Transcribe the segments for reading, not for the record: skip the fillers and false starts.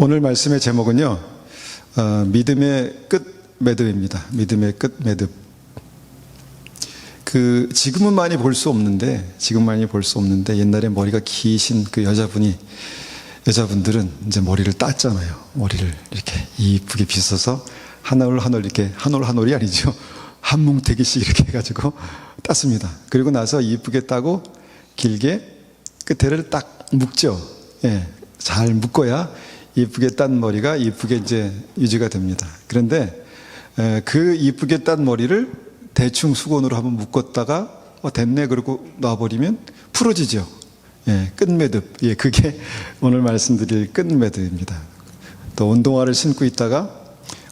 오늘 말씀의 제목은요, 믿음의 끝 매듭입니다. 믿음의 끝 매듭. 지금은 많이 볼 수 없는데, 옛날에 머리가 기신 여자분들은 이제 머리를 땄잖아요. 머리를 이렇게 이쁘게 빗어서 한 올 한 올 이렇게, 한 올이 아니죠. 한 뭉태기씩 이렇게 해가지고 땄습니다. 그리고 나서 이쁘게 따고 길게 끝에를 딱 묶죠. 예, 잘 묶어야 이쁘게 딴 머리가 이쁘게 이제 유지가 됩니다. 그런데 그 이쁘게 딴 머리를 대충 수건으로 한번 묶었다가 됐네 그러고 놔버리면 풀어지죠. 예, 끝매듭. 예, 그게 오늘 말씀드릴 끝매듭입니다. 또 운동화를 신고 있다가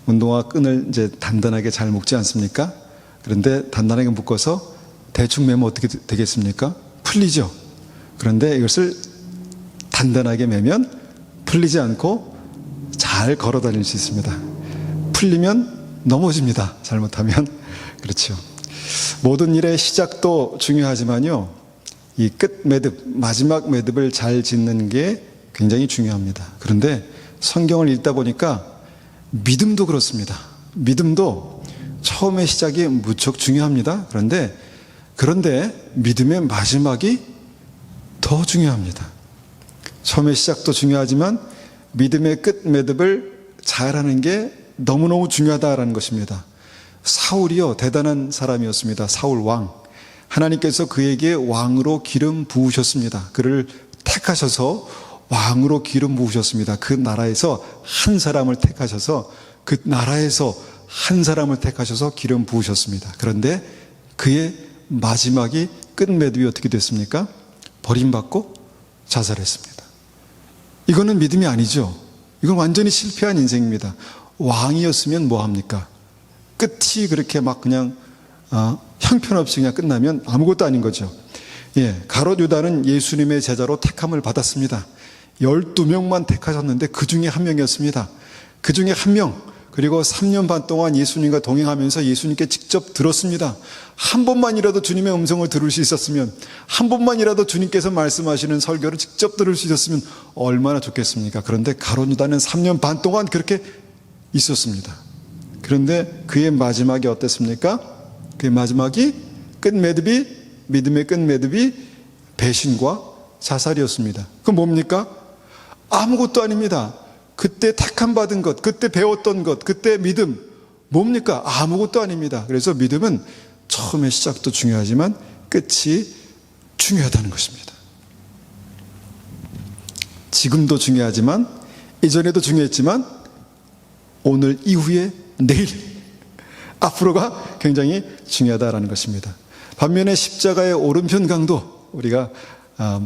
운동화 끈을 이제 단단하게 잘 묶지 않습니까? 그런데 단단하게 묶어서 대충 매면 어떻게 되겠습니까? 풀리죠. 그런데 이것을 단단하게 매면 풀리지 않고 잘 걸어 다닐 수 있습니다. 풀리면 넘어집니다. 잘못하면. 그렇죠. 모든 일의 시작도 중요하지만요, 이 끝 매듭, 마지막 매듭을 잘 짓는 게 굉장히 중요합니다. 그런데 성경을 읽다 보니까 믿음도 그렇습니다. 믿음도 처음의 시작이 무척 중요합니다. 그런데 믿음의 마지막이 더 중요합니다. 처음의 시작도 중요하지만 믿음의 끝 매듭을 잘하는 게 너무너무 중요하다라는 것입니다. 사울이요, 대단한 사람이었습니다. 사울 왕. 하나님께서 그에게 왕으로 기름 부으셨습니다. 그를 택하셔서 왕으로 기름 부으셨습니다. 그 나라에서 한 사람을 택하셔서 기름 부으셨습니다. 그런데 그의 마지막이 끝 매듭이 어떻게 됐습니까? 버림받고 자살했습니다. 이거는 믿음이 아니죠. 이건 완전히 실패한 인생입니다. 왕이었으면 뭐합니까? 끝이 그렇게 막 그냥 형편없이 그냥 끝나면 아무것도 아닌 거죠. 예, 가롯 유다는 예수님의 제자로 택함을 받았습니다. 12명만 택하셨는데 그 중에 한 명이었습니다. 그 중에 한 명, 그리고 3년 반 동안 예수님과 동행하면서 예수님께 직접 들었습니다. 한 번만이라도 주님의 음성을 들을 수 있었으면, 한 번만이라도 주님께서 말씀하시는 설교를 직접 들을 수 있었으면 얼마나 좋겠습니까? 그런데 가롯 유다는 3년 반 동안 그렇게 있었습니다. 그런데 그의 마지막이 어땠습니까? 그의 마지막이 믿음의 끝 매듭이 배신과 자살이었습니다. 그건 뭡니까? 아무것도 아닙니다. 그때 택함 받은 것, 그때 배웠던 것, 그때 믿음, 뭡니까? 아무것도 아닙니다. 그래서 믿음은 처음의 시작도 중요하지만 끝이 중요하다는 것입니다. 지금도 중요하지만, 이전에도 중요했지만, 오늘 이후에 내일, 앞으로가 굉장히 중요하다는 것입니다. 반면에 십자가의 오른편 강도, 우리가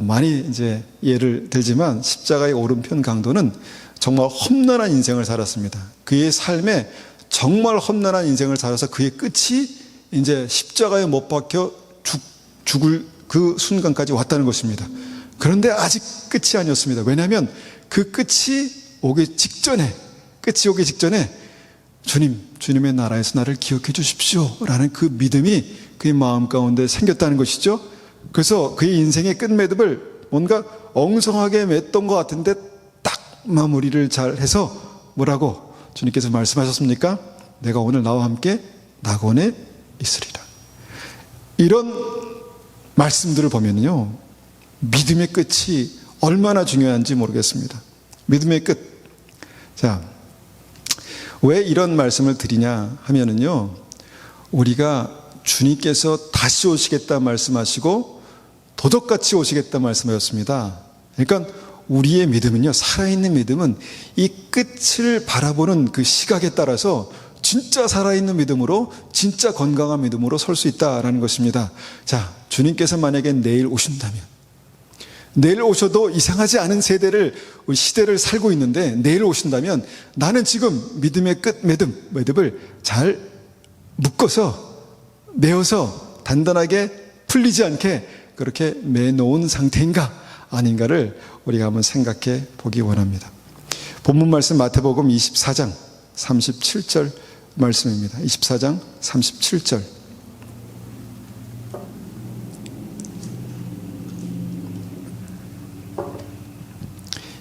많이 이제 예를 들지만 십자가의 오른편 강도는 정말 험난한 인생을 살았습니다. 그의 삶에 정말 험난한 인생을 살아서 그의 끝이 이제 십자가에 못 박혀 죽을 그 순간까지 왔다는 것입니다. 그런데 아직 끝이 아니었습니다. 왜냐하면 그 끝이 오기 직전에 주님의 나라에서 나를 기억해 주십시오 라는 그 믿음이 그의 마음 가운데 생겼다는 것이죠. 그래서 그의 인생의 끝매듭을 뭔가 엉성하게 맺던 것 같은데 딱 마무리를 잘 해서 뭐라고 주님께서 말씀하셨습니까? 내가 오늘 나와 함께 낙원에 있으리라. 이런 말씀들을 보면요, 믿음의 끝이 얼마나 중요한지 모르겠습니다. 믿음의 끝. 자, 왜 이런 말씀을 드리냐 하면은요, 우리가 주님께서 다시 오시겠다 말씀하시고 도적같이 오시겠다 말씀하셨습니다. 그러니까 우리의 믿음은요, 살아있는 믿음은 이 끝을 바라보는 그 시각에 따라서 진짜 살아있는 믿음으로, 진짜 건강한 믿음으로 설 수 있다라는 것입니다. 자, 주님께서 만약에 내일 오신다면, 내일 오셔도 이상하지 않은 시대를 살고 있는데 내일 오신다면 나는 지금 믿음의 끝 매듭을 잘 묶어서 매어서 단단하게 풀리지 않게 그렇게 매놓은 상태인가 아닌가를 우리가 한번 생각해 보기 원합니다. 본문 말씀 마태복음 24장 37절 말씀입니다. 24장 37절.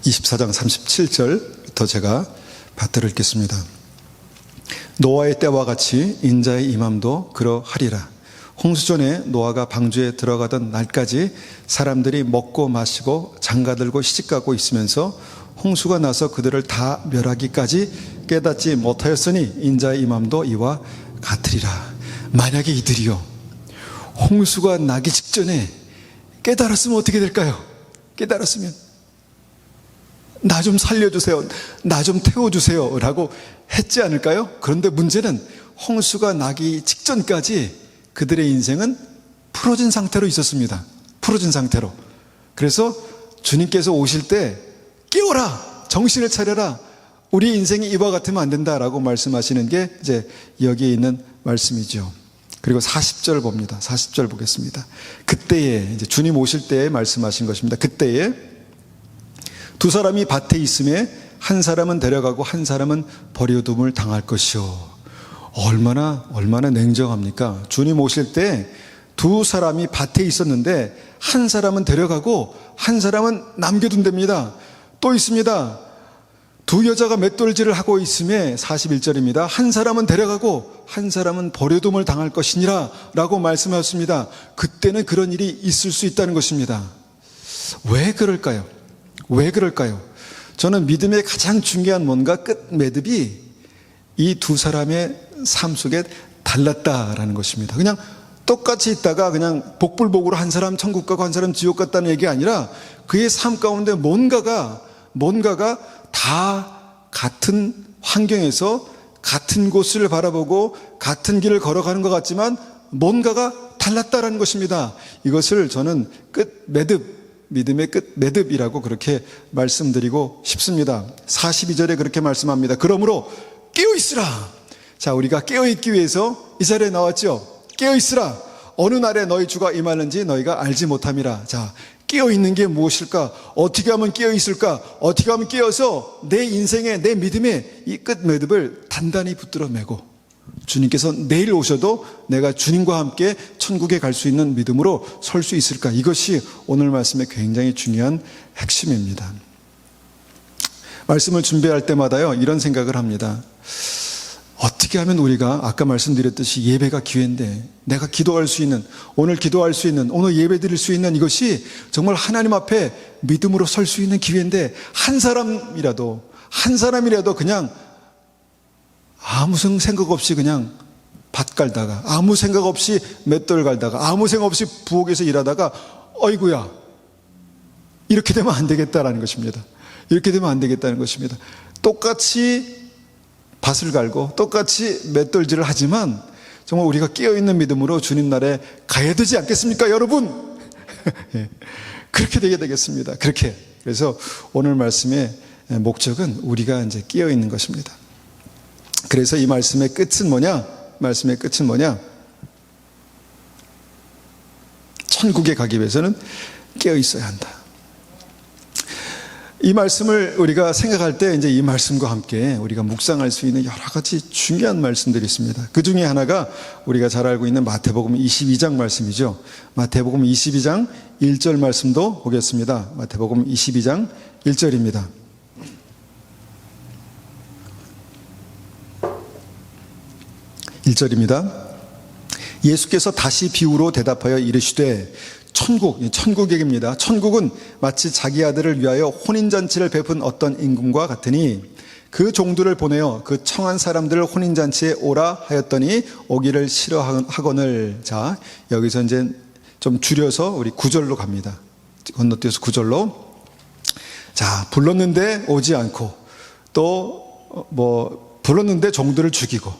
24장 37절 13절부터 제가 받들어 읽겠습니다. 노아의 때와 같이 인자의 임함도 그러하리라. 홍수전에 노아가 방주에 들어가던 날까지 사람들이 먹고 마시고 장가들고 시집가고 있으면서 홍수가 나서 그들을 다 멸하기까지 깨닫지 못하였으니 인자의 임함도 이와 같으리라. 만약에 이들이요 홍수가 나기 직전에 깨달았으면 어떻게 될까요? 깨달았으면 나 좀 살려주세요, 나 좀 태워주세요 라고 했지 않을까요? 그런데 문제는 홍수가 나기 직전까지 그들의 인생은 풀어진 상태로 있었습니다. 풀어진 상태로. 그래서 주님께서 오실 때 깨워라, 정신을 차려라, 우리 인생이 이와 같으면 안 된다라고 말씀하시는 게 이제 여기에 있는 말씀이죠. 그리고 40절 봅니다. 40절 보겠습니다. 그때에, 이제 주님 오실 때에 말씀하신 것입니다. 그때에 두 사람이 밭에 있음에 한 사람은 데려가고 한 사람은 버려둠을 당할 것이요. 얼마나 냉정합니까? 주님 오실 때 두 사람이 밭에 있었는데 한 사람은 데려가고 한 사람은 남겨둔답니다. 또 있습니다. 두 여자가 맷돌질을 하고 있음에 41절입니다. 한 사람은 데려가고 한 사람은 버려둠을 당할 것이니라 라고 말씀하셨습니다. 그때는 그런 일이 있을 수 있다는 것입니다. 왜 그럴까요? 왜 그럴까요? 저는 믿음의 가장 중요한 뭔가 끝 매듭이 이 두 사람의 삶 속에 달랐다라는 것입니다. 그냥 똑같이 있다가 그냥 복불복으로 한 사람 천국 가고 한 사람 지옥 갔다는 얘기가 아니라 그의 삶 가운데 뭔가가 다 같은 환경에서 같은 곳을 바라보고 같은 길을 걸어가는 것 같지만 뭔가가 달랐다라는 것입니다. 이것을 저는 끝 매듭, 믿음의 끝 매듭이라고 그렇게 말씀드리고 싶습니다. 42절에 그렇게 말씀합니다. 그러므로 깨어있으라. 자, 우리가 깨어있기 위해서 이 자리에 나왔죠. 깨어있으라. 어느 날에 너희 주가 임하는지 너희가 알지 못함이라. 자, 깨어있는 게 무엇일까? 어떻게 하면 깨어있을까? 어떻게 하면 깨어서 내 인생의, 내 믿음의 이 끝 매듭을 단단히 붙들어 매고 주님께서 내일 오셔도 내가 주님과 함께 천국에 갈 수 있는 믿음으로 설 수 있을까? 이것이 오늘 말씀의 굉장히 중요한 핵심입니다. 말씀을 준비할 때마다요, 이런 생각을 합니다. 어떻게 하면 우리가 아까 말씀드렸듯이 예배가 기회인데 내가 기도할 수 있는, 오늘 기도할 수 있는, 오늘 예배 드릴 수 있는 이것이 정말 하나님 앞에 믿음으로 설 수 있는 기회인데 한 사람이라도 그냥 아무 생각 없이 그냥 밭 갈다가, 아무 생각 없이 맷돌 갈다가, 아무 생각 없이 부엌에서 일하다가 어이구야 이렇게 되면 안 되겠다라는 것입니다. 이렇게 되면 안 되겠다는 것입니다. 똑같이 밭을 갈고 똑같이 맷돌질을 하지만 정말 우리가 깨어있는 믿음으로 주님 나라에 가야 되지 않겠습니까, 여러분? 예, 그렇게 되겠습니다. 그렇게. 그래서 오늘 말씀의 목적은 우리가 이제 깨어있는 것입니다. 그래서 이 말씀의 끝은 뭐냐? 말씀의 끝은 뭐냐? 천국에 가기 위해서는 깨어있어야 한다. 이 말씀을 우리가 생각할 때 이제 이 말씀과 함께 우리가 묵상할 수 있는 여러 가지 중요한 말씀들이 있습니다. 그 중에 하나가 우리가 잘 알고 있는 마태복음 22장 말씀이죠. 마태복음 22장 1절 말씀도 보겠습니다. 마태복음 22장 1절입니다. 예수께서 다시 비유로 대답하여 이르시되 천국 얘기입니다. 천국은 마치 자기 아들을 위하여 혼인잔치를 베푼 어떤 임금과 같으니 그 종들을 보내어 그 청한 사람들을 혼인잔치에 오라 하였더니 오기를 싫어하거늘. 자, 여기서 이제 좀 줄여서 우리 9절로 갑니다. 건너뛰어서 9절로. 자, 불렀는데 오지 않고 또 불렀는데 종들을 죽이고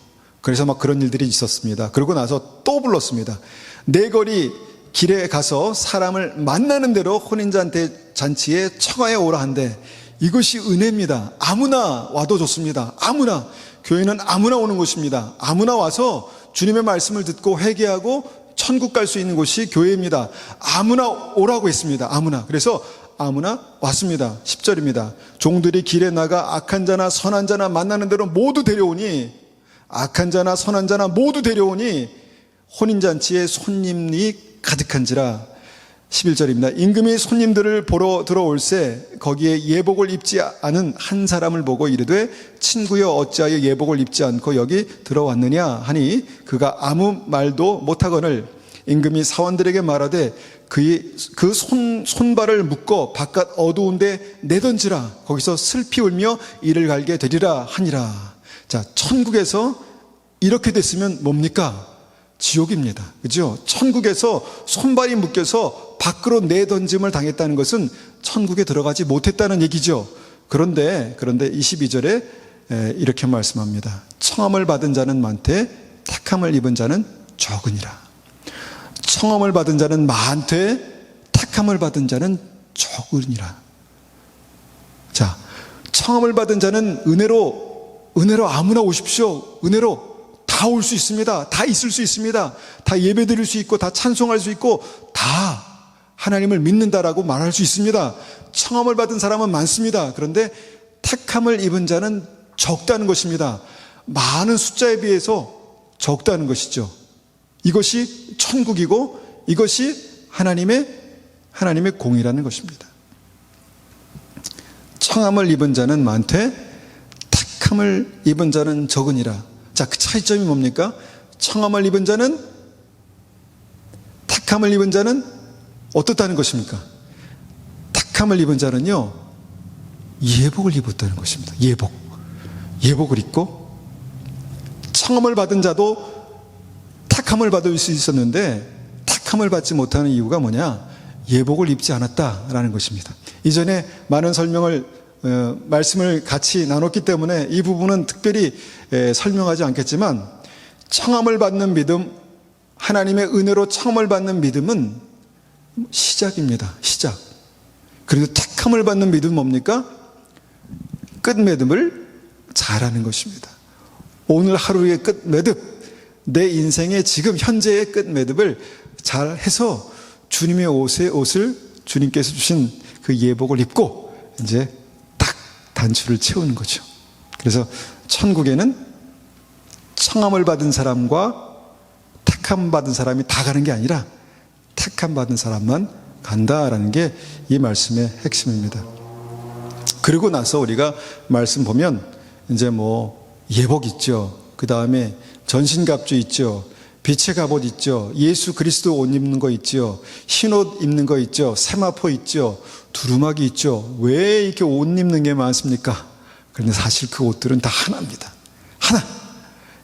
그래서 막 그런 일들이 있었습니다. 그러고 나서 또 불렀습니다. 네 거리 길에 가서 사람을 만나는 대로 혼인잔치에 청하에 오라 한데 이것이 은혜입니다. 아무나 와도 좋습니다. 아무나. 교회는 아무나 오는 곳입니다. 아무나 와서 주님의 말씀을 듣고 회개하고 천국 갈 수 있는 곳이 교회입니다. 아무나 오라고 했습니다. 아무나. 그래서 아무나 왔습니다. 10절입니다. 종들이 길에 나가 악한 자나 선한 자나 만나는 대로 모두 데려오니, 악한 자나 선한 자나 모두 데려오니 혼인잔치에 손님이 가득한지라. 11절입니다. 임금이 손님들을 보러 들어올새 거기에 예복을 입지 않은 한 사람을 보고 이르되 친구여 어찌하여 예복을 입지 않고 여기 들어왔느냐 하니 그가 아무 말도 못하거늘 임금이 사원들에게 말하되 그 손발을 묶어 바깥 어두운데 내던지라 거기서 슬피 울며 이를 갈게 되리라 하니라. 자, 천국에서 이렇게 됐으면 뭡니까? 지옥입니다. 그죠? 천국에서 손발이 묶여서 밖으로 내던짐을 당했다는 것은 천국에 들어가지 못했다는 얘기죠. 그런데 22절에 이렇게 말씀합니다. 청함을 받은 자는 많되 택함을 입은 자는 적으니라. 청함을 받은 자는 많되 택함을 받은 자는 적으니라. 자, 청함을 받은 자는 은혜로 아무나 오십시오. 은혜로 다 올 수 있습니다. 다 있을 수 있습니다. 다 예배 드릴 수 있고 다 찬송할 수 있고 다 하나님을 믿는다라고 말할 수 있습니다. 청함을 받은 사람은 많습니다. 그런데 택함을 입은 자는 적다는 것입니다. 많은 숫자에 비해서 적다는 것이죠. 이것이 천국이고 이것이 하나님의 공이라는 것입니다. 청함을 입은 자는 많되 택함을 입은 자는 적으니라. 자, 그 차이점이 뭡니까? 청함을 입은 자는, 택함을 입은 자는 어떻다는 것입니까? 택함을 입은 자는요, 예복을 입었다는 것입니다. 예복을 입고, 청함을 받은 자도 택함을 받을 수 있었는데, 택함을 받지 못하는 이유가 뭐냐? 예복을 입지 않았다라는 것입니다. 이전에 많은 말씀을 같이 나눴기 때문에 이 부분은 특별히 설명하지 않겠지만, 청함을 받는 믿음, 하나님의 은혜로 청함을 받는 믿음은 시작입니다. 시작. 그리고 택함을 받는 믿음은 뭡니까? 끝맺음을 잘하는 것입니다. 오늘 하루의 끝맺음, 내 인생의 지금 현재의 끝맺음을 잘해서 주님의 옷을 주님께서 주신 그 예복을 입고 이제 딱 단추를 채우는 거죠. 그래서 천국에는 청함을 받은 사람과 택함 받은 사람이 다 가는 게 아니라 택함 받은 사람만 간다라는 게 이 말씀의 핵심입니다. 그리고 나서 우리가 말씀 보면 이제 예복 있죠. 그 다음에 전신갑주 있죠. 빛의 갑옷 있죠. 예수 그리스도 옷 입는 거 있죠. 흰옷 입는 거 있죠. 세마포 있죠. 두루마기 있죠. 왜 이렇게 옷 입는 게 많습니까? 그런데 사실 그 옷들은 다 하나입니다. 하나.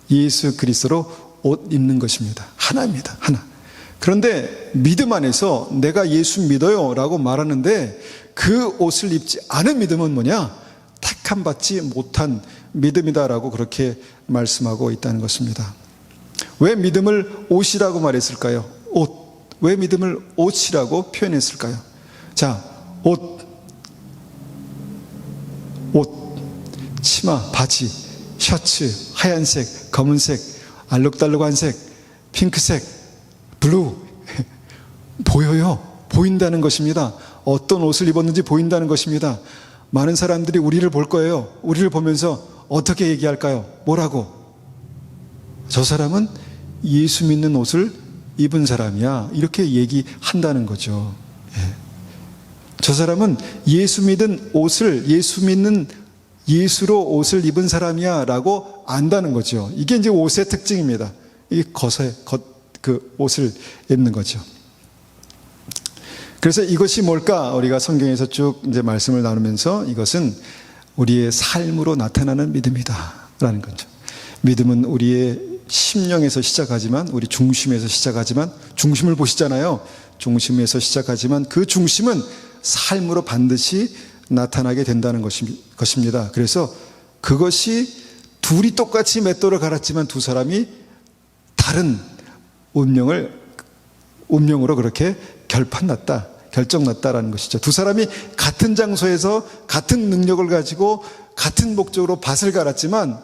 예수 그리스도로 옷 입는 것입니다. 하나입니다. 하나. 그런데 믿음 안에서 내가 예수 믿어요 라고 말하는데 그 옷을 입지 않은 믿음은 뭐냐? 택함 받지 못한 믿음이다라고 그렇게 말씀하고 있다는 것입니다. 왜 믿음을 옷이라고 말했을까요? 옷. 왜 믿음을 옷이라고 표현했을까요? 자, 옷, 치마, 바지, 셔츠, 하얀색, 검은색, 알록달록한색, 핑크색, 블루. 보여요. 보인다는 것입니다. 어떤 옷을 입었는지 보인다는 것입니다. 많은 사람들이 우리를 볼 거예요. 우리를 보면서 어떻게 얘기할까요? 뭐라고? 저 사람은 예수 믿는 옷을 입은 사람이야. 이렇게 얘기한다는 거죠. 예. 저 사람은 예수 믿는 옷을, 예수로 옷을 입은 사람이야 라고 안다는 거죠. 이게 이제 옷의 특징입니다. 이 그 옷을 입는 거죠. 그래서 이것이 뭘까? 우리가 성경에서 쭉 이제 말씀을 나누면서 이것은 우리의 삶으로 나타나는 믿음이다 라는 거죠. 믿음은 우리의 심령에서 시작하지만, 우리 중심에서 시작하지만, 중심을 보시잖아요. 중심에서 시작하지만 그 중심은 삶으로 반드시 나타나게 된다는 것입니다. 그래서 그것이 둘이 똑같이 맷돌을 갈았지만 두 사람이 다른 운명으로 그렇게 결정났다라는 것이죠. 두 사람이 같은 장소에서 같은 능력을 가지고 같은 목적으로 밭을 갈았지만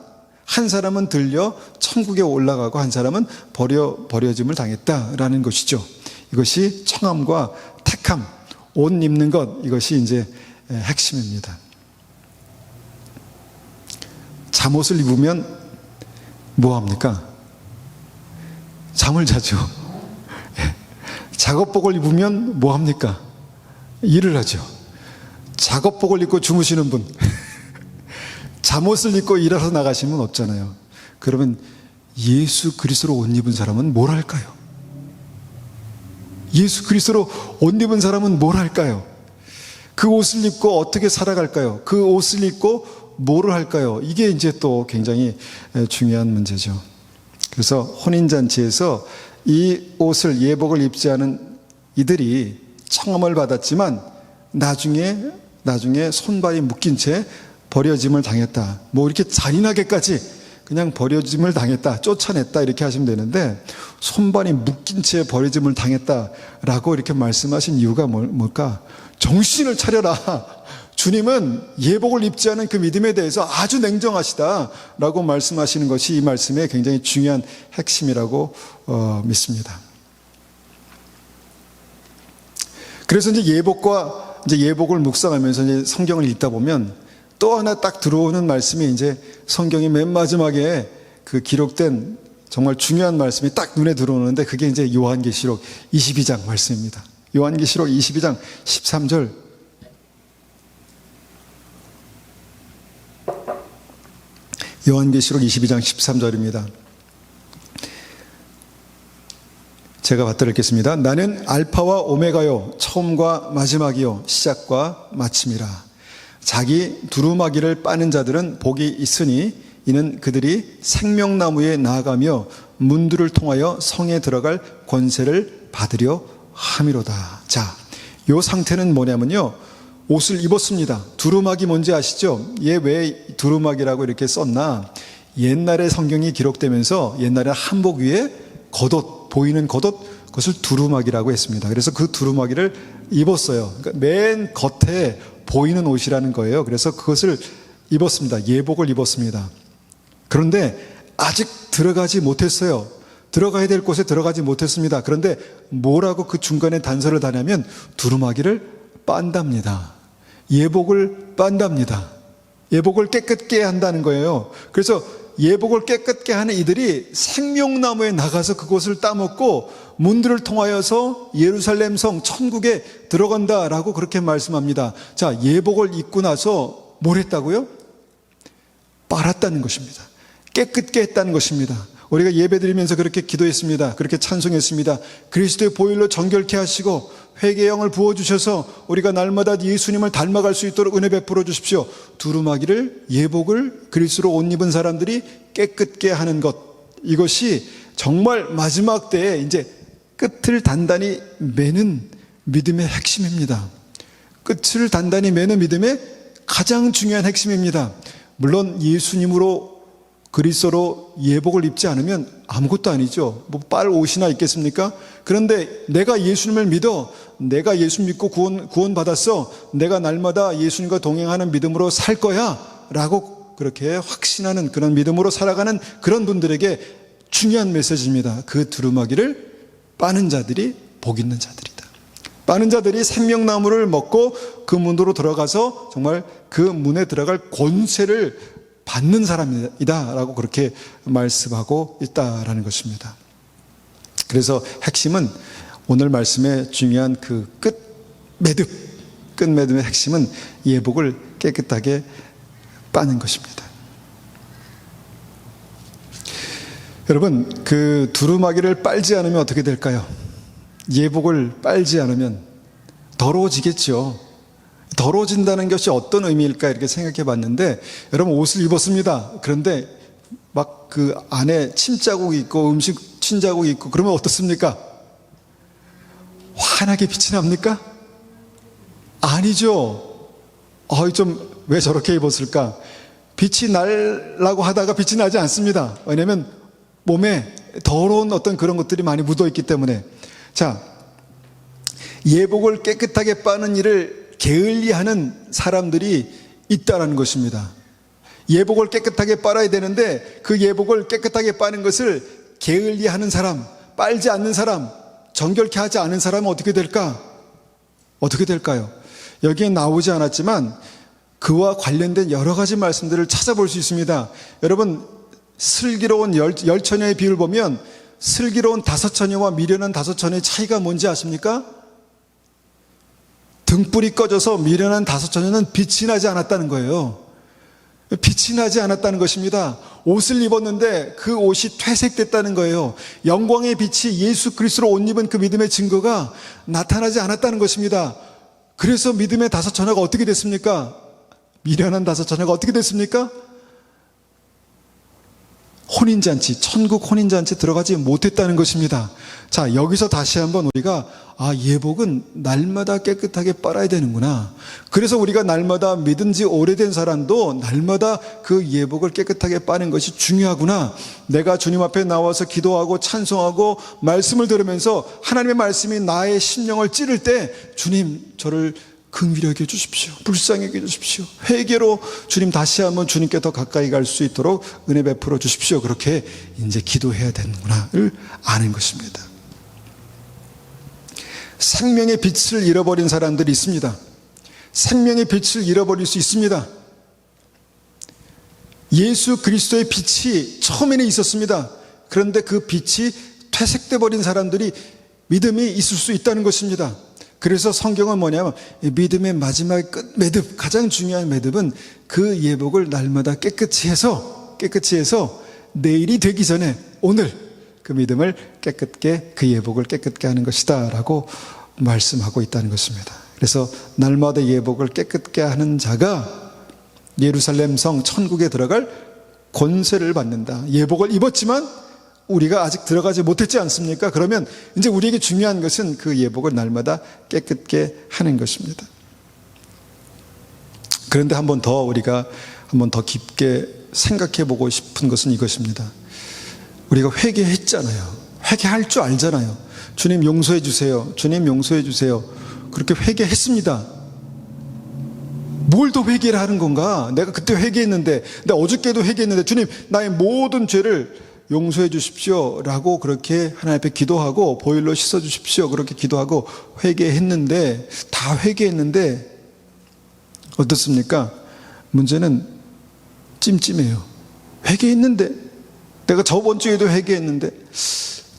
한 사람은 들려 천국에 올라가고 한 사람은 버려짐을 당했다라는 것이죠. 이것이 청함과 택함, 옷 입는 것, 이것이 이제 핵심입니다. 잠옷을 입으면 뭐 합니까? 잠을 자죠. 작업복을 입으면 뭐 합니까? 일을 하죠. 작업복을 입고 주무시는 분, 잠옷을 입고 일하러 나가시면 없잖아요. 그러면 예수 그리스도로 옷 입은 사람은 뭘 할까요? 예수 그리스도로 옷 입은 사람은 뭘 할까요? 그 옷을 입고 어떻게 살아갈까요? 그 옷을 입고 뭐를 할까요? 이게 이제 또 굉장히 중요한 문제죠. 그래서 혼인잔치에서 이 옷을, 예복을 입지 않은 이들이 청함을 받았지만 나중에 손발이 묶인 채 버려짐을 당했다. 뭐 이렇게 잔인하게까지 그냥 버려짐을 당했다, 쫓아냈다 이렇게 하시면 되는데, 손발이 묶인 채 버려짐을 당했다라고 이렇게 말씀하신 이유가 뭘까? 정신을 차려라. 주님은 예복을 입지 않은 그 믿음에 대해서 아주 냉정하시다라고 말씀하시는 것이 이 말씀의 굉장히 중요한 핵심이라고 믿습니다. 그래서 이제 예복을 묵상하면서 이제 성경을 읽다 보면 또 하나 딱 들어오는 말씀이, 이제 성경이 맨 마지막에 그 기록된 정말 중요한 말씀이 딱 눈에 들어오는데, 그게 이제 요한계시록 22장 말씀입니다. 요한계시록 22장 13절. 요한계시록 22장 13절입니다. 제가 받들어 읽겠습니다. 나는 알파와 오메가요, 처음과 마지막이요, 시작과 마침이라. 자기 두루마기를 빠는 자들은 복이 있으니 이는 그들이 생명나무에 나아가며 문들을 통하여 성에 들어갈 권세를 받으려 함이로다. 자, 요 상태는 뭐냐면요, 옷을 입었습니다. 두루마기 뭔지 아시죠? 얘 왜 두루마기라고 이렇게 썼나? 옛날에 성경이 기록되면서 옛날에 한복 위에 겉옷, 보이는 겉옷, 그것을 두루마기라고 했습니다. 그래서 그 두루마기를 입었어요. 그러니까 맨 겉에 보이는 옷이라는 거예요. 그래서 그것을 입었습니다. 예복을 입었습니다. 그런데 아직 들어가지 못했어요. 들어가야 될 곳에 들어가지 못했습니다. 그런데 뭐라고 그 중간에 단서를 다냐면 두루마기를 빤답니다. 예복을 빤답니다. 예복을 깨끗게 한다는 거예요. 그래서 예복을 깨끗게 하는 이들이 생명나무에 나가서 그곳을 따먹고 문들을 통하여서 예루살렘 성 천국에 들어간다라고 그렇게 말씀합니다. 자, 예복을 입고 나서 뭘 했다고요? 빨았다는 것입니다. 깨끗게 했다는 것입니다. 우리가 예배드리면서 그렇게 기도했습니다. 그렇게 찬송했습니다. 그리스도의 보혈로 정결케 하시고 회개의 영을 부어주셔서 우리가 날마다 예수님을 닮아갈 수 있도록 은혜 베풀어 주십시오. 두루마기를, 예복을 그리스도로 옷 입은 사람들이 깨끗게 하는 것, 이것이 정말 마지막 때에 이제 끝을 단단히 매는 믿음의 핵심입니다. 끝을 단단히 매는 믿음의 가장 중요한 핵심입니다. 물론 예수님으로, 그리스도로 예복을 입지 않으면 아무것도 아니죠. 뭐 빨 옷이나 있겠습니까? 그런데 내가 예수님을 믿어, 내가 예수 믿고 구원 받았어, 내가 날마다 예수님과 동행하는 믿음으로 살 거야 라고 그렇게 확신하는 그런 믿음으로 살아가는 그런 분들에게 중요한 메시지입니다. 그 두루마기를 빠는 자들이 복 있는 자들이다. 빠는 자들이 생명나무를 먹고 그 문으로 들어가서 정말 그 문에 들어갈 권세를 받는 사람이다 라고 그렇게 말씀하고 있다라는 것입니다. 그래서 핵심은, 오늘 말씀의 중요한 그 끝매듭의 핵심은 예복을 깨끗하게 빠는 것입니다. 여러분, 그 두루마기를 빨지 않으면 어떻게 될까요? 예복을 빨지 않으면 더러워지겠죠. 더러워진다는 것이 어떤 의미일까 이렇게 생각해 봤는데, 여러분 옷을 입었습니다. 그런데 막 그 안에 침 자국이 있고 음식 침 자국이 있고 그러면 어떻습니까? 환하게 빛이 납니까? 아니죠. 좀 왜 저렇게 입었을까? 빛이 날라고 하다가 빛이 나지 않습니다. 왜냐하면 몸에 더러운 어떤 그런 것들이 많이 묻어 있기 때문에. 자, 예복을 깨끗하게 빠는 일을 게을리하는 사람들이 있다라는 것입니다. 예복을 깨끗하게 빨아야 되는데 그 예복을 깨끗하게 빠는 것을 게을리하는 사람, 빨지 않는 사람, 정결케 하지 않은 사람은 어떻게 될까? 어떻게 될까요? 여기에 나오지 않았지만 그와 관련된 여러 가지 말씀들을 찾아볼 수 있습니다. 여러분, 슬기로운 열처녀의 비유를 보면 슬기로운 5처녀와 미련한 5처녀의 차이가 뭔지 아십니까? 등불이 꺼져서 미련한 5처녀는 빛이 나지 않았다는 거예요. 빛이 나지 않았다는 것입니다. 옷을 입었는데 그 옷이 퇴색됐다는 거예요. 영광의 빛이 예수 그리스도로 옷 입은 그 믿음의 증거가 나타나지 않았다는 것입니다. 그래서 믿음의 5처녀가 어떻게 됐습니까? 미련한 5처녀가 어떻게 됐습니까? 혼인잔치, 천국 혼인잔치 들어가지 못했다는 것입니다. 자, 여기서 다시 한번 우리가 예복은 날마다 깨끗하게 빨아야 되는구나. 그래서 우리가 날마다 믿은 지 오래된 사람도 날마다 그 예복을 깨끗하게 빠는 것이 중요하구나. 내가 주님 앞에 나와서 기도하고 찬송하고 말씀을 들으면서 하나님의 말씀이 나의 심령을 찌를 때 주님 저를 긍휼히 여겨 주십시오. 불쌍히 여겨 주십시오. 회개로 주님 다시 한번 주님께 더 가까이 갈 수 있도록 은혜 베풀어 주십시오. 그렇게 이제 기도해야 되는구나를 아는 것입니다. 생명의 빛을 잃어버린 사람들이 있습니다. 생명의 빛을 잃어버릴 수 있습니다. 예수 그리스도의 빛이 처음에는 있었습니다. 그런데 그 빛이 퇴색돼 버린 사람들이 믿음이 있을 수 있다는 것입니다. 그래서 성경은 뭐냐면 믿음의 마지막 끝 매듭, 가장 중요한 매듭은 그 예복을 날마다 깨끗이 해서 내일이 되기 전에 오늘 그 믿음을 깨끗게, 그 예복을 깨끗게 하는 것이다 라고 말씀하고 있다는 것입니다. 그래서 날마다 예복을 깨끗게 하는 자가 예루살렘 성 천국에 들어갈 권세를 받는다. 예복을 입었지만 우리가 아직 들어가지 못했지 않습니까? 그러면 이제 우리에게 중요한 것은 그 예복을 날마다 깨끗게 하는 것입니다. 그런데 우리가 한 번 더 깊게 생각해 보고 싶은 것은 이것입니다. 우리가 회개했잖아요. 회개할 줄 알잖아요. 주님 용서해 주세요. 주님 용서해 주세요. 그렇게 회개했습니다. 뭘 더 회개를 하는 건가? 내가 그때 회개했는데, 내가 어저께도 회개했는데 주님 나의 모든 죄를 용서해 주십시오 라고 그렇게 하나님 앞에 기도하고 보일로 씻어 주십시오 그렇게 기도하고 회개했는데, 다 회개했는데 어떻습니까? 문제는 찜찜해요. 회개했는데, 내가 저번 주에도 회개했는데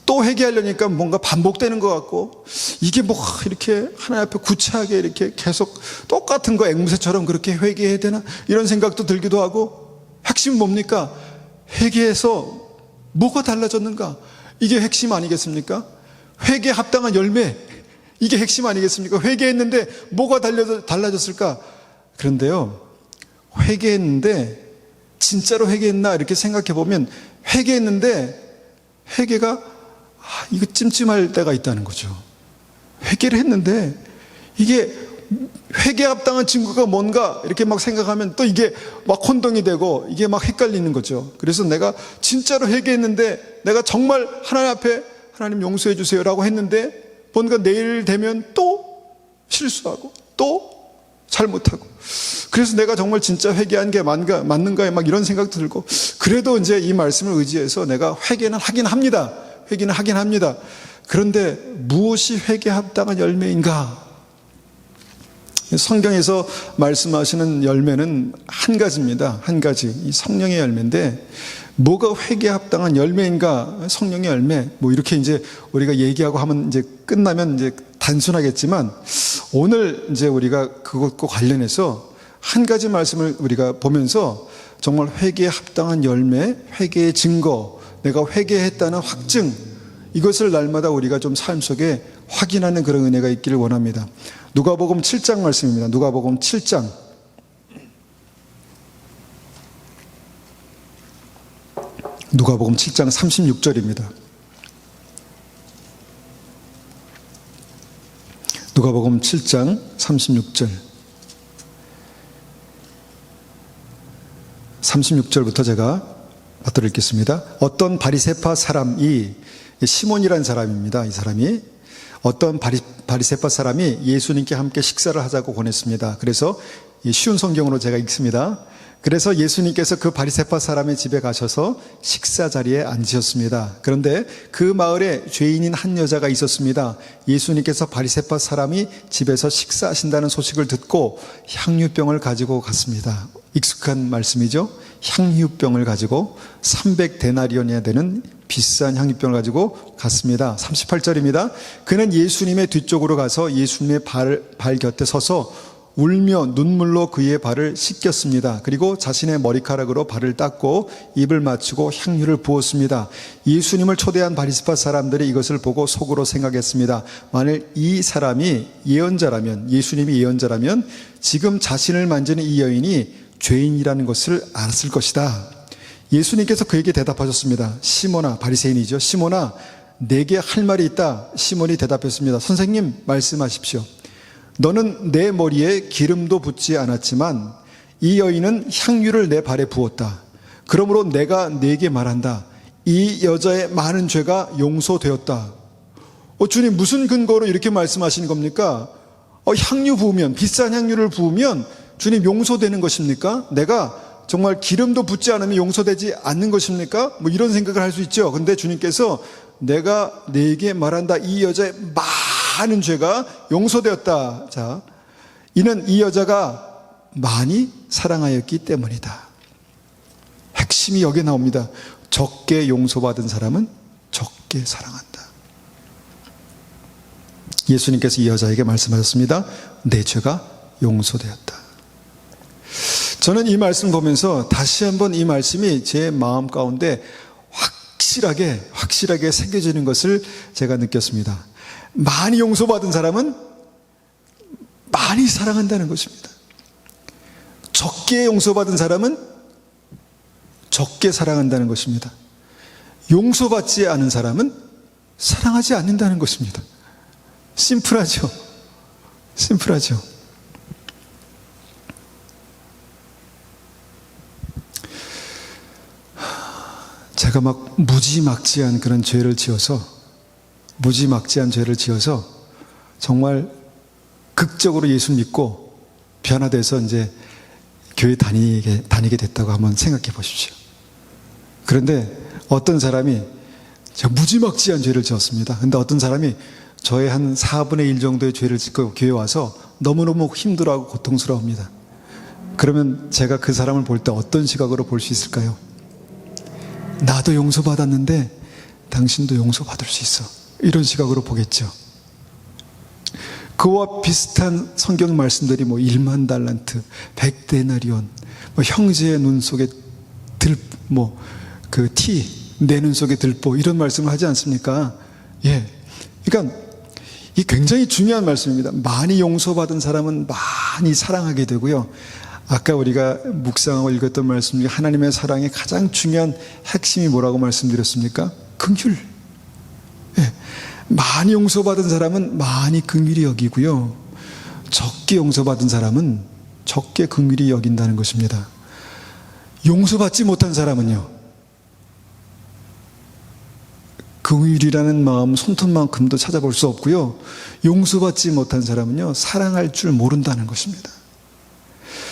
또 회개하려니까 뭔가 반복되는 것 같고, 이게 뭐 이렇게 하나님 앞에 구차하게 이렇게 계속 똑같은 거 앵무새처럼 그렇게 회개해야 되나 이런 생각도 들기도 하고, 핵심은 뭡니까? 회개해서 뭐가 달라졌는가? 이게 핵심 아니겠습니까? 회개에 합당한 열매, 이게 핵심 아니겠습니까? 회개했는데 뭐가 달라졌을까? 그런데요, 회개했는데 진짜로 회개했나 이렇게 생각해 보면 회개했는데 회개가 이거 찜찜할 때가 있다는 거죠. 회개를 했는데 이게 회개에 합당한 증거가 뭔가 이렇게 막 생각하면 또 이게 막 혼동이 되고 이게 막 헷갈리는 거죠. 그래서 내가 진짜로 회개했는데, 내가 정말 하나님 앞에 하나님 용서해 주세요 라고 했는데 뭔가 내일 되면 또 실수하고 또 잘못하고, 그래서 내가 정말 진짜 회개한 게 맞는가에 막 이런 생각도 들고, 그래도 이제 이 말씀을 의지해서 내가 회개는 하긴 합니다. 회개는 하긴 합니다. 그런데 무엇이 회개에 합당한 열매인가? 성경에서 말씀하시는 열매는 한 가지입니다. 한 가지. 이 성령의 열매인데, 뭐가 회개에 합당한 열매인가? 성령의 열매. 뭐 이렇게 이제 우리가 얘기하고 하면 이제 끝나면 이제 단순하겠지만, 오늘 이제 우리가 그것과 관련해서 한 가지 말씀을 우리가 보면서 정말 회개에 합당한 열매, 회개의 증거, 내가 회개했다는 확증, 이것을 날마다 우리가 좀 삶 속에 확인하는 그런 은혜가 있기를 원합니다. 누가복음 7장 말씀입니다. 누가복음 7장. 누가복음 7장 36절입니다. 누가복음 7장 36절. 36절부터 제가 받들어 읽겠습니다. 어떤 바리새파 사람이, 시몬이라는 사람입니다. 이 사람이 어떤 바리새파 사람이 예수님께 함께 식사를 하자고 권했습니다. 그래서 쉬운 성경으로 제가 읽습니다. 그래서 예수님께서 그 바리새파 사람의 집에 가셔서 식사 자리에 앉으셨습니다. 그런데 그 마을에 죄인인 한 여자가 있었습니다. 예수님께서 바리새파 사람이 집에서 식사하신다는 소식을 듣고 향유병을 가지고 갔습니다. 익숙한 말씀이죠. 향유병을 가지고 300데나리온이나 되는 비싼 향유병을 가지고 갔습니다. 38절입니다. 그는 예수님의 뒤쪽으로 가서 예수님의 발 곁에 서서 울며 눈물로 그의 발을 씻겼습니다. 그리고 자신의 머리카락으로 발을 닦고 입을 맞추고 향유를 부었습니다. 예수님을 초대한 바리새파 사람들이 이것을 보고 속으로 생각했습니다. 만일 이 사람이 예언자라면, 예수님이 예언자라면 지금 자신을 만지는 이 여인이 죄인이라는 것을 알았을 것이다. 예수님께서 그에게 대답하셨습니다. 시몬아, 바리새인이죠. 시몬아, 내게 할 말이 있다. 시몬이 대답했습니다. 선생님, 말씀하십시오. 너는 내 머리에 기름도 붓지 않았지만 이 여인은 향유를 내 발에 부었다. 그러므로 내가 네게 말한다. 이 여자의 많은 죄가 용서되었다. 주님, 무슨 근거로 이렇게 말씀하시는 겁니까? 향유 부으면, 비싼 향유를 부으면 주님 용서되는 것입니까? 내가 정말 기름도 붓지 않으면 용서되지 않는 것입니까? 이런 생각을 할 수 있죠. 그런데 주님께서 내가 네게 말한다. 이 여자의 많은 죄가 용서되었다. 자, 이는 이 여자가 많이 사랑하였기 때문이다. 핵심이 여기에 나옵니다. 적게 용서받은 사람은 적게 사랑한다. 예수님께서 이 여자에게 말씀하셨습니다. 내 죄가 용서되었다. 저는 이 말씀 보면서 다시 한번 이 말씀이 제 마음 가운데 확실하게 새겨지는 것을 제가 느꼈습니다. 많이 용서받은 사람은 많이 사랑한다는 것입니다. 적게 용서받은 사람은 적게 사랑한다는 것입니다. 용서받지 않은 사람은 사랑하지 않는다는 것입니다. 심플하죠. 제가 막 무지막지한 그런 죄를 지어서 정말 극적으로 예수 믿고 변화돼서 이제 교회 다니게 됐다고 한번 생각해 보십시오. 그런데 어떤 사람이 제가 무지막지한 죄를 지었습니다. 근데 어떤 사람이 저의 한 4분의 1 정도의 죄를 짓고 교회에 와서 너무너무 힘들어하고 고통스러워합니다. 그러면 제가 그 사람을 볼 때 어떤 시각으로 볼 수 있을까요? 나도 용서받았는데 당신도 용서받을 수 있어. 이런 시각으로 보겠죠. 그와 비슷한 성경 말씀들이 1만 달란트, 100데나리온, 형제의 눈 속에 내 눈 속에 들보, 이런 말씀을 하지 않습니까? 예. 그러니까 이 굉장히 중요한 말씀입니다. 많이 용서받은 사람은 많이 사랑하게 되고요. 아까 우리가 묵상하고 읽었던 말씀 중에 하나님의 사랑의 가장 중요한 핵심이 뭐라고 말씀드렸습니까? 긍휼. 예. 많이 용서받은 사람은 많이 긍휼히 여기고요. 적게 용서받은 사람은 적게 긍휼히 여긴다는 것입니다. 용서받지 못한 사람은요, 긍휼이라는 마음 손톱만큼도 찾아볼 수 없고요. 용서받지 못한 사람은요, 사랑할 줄 모른다는 것입니다.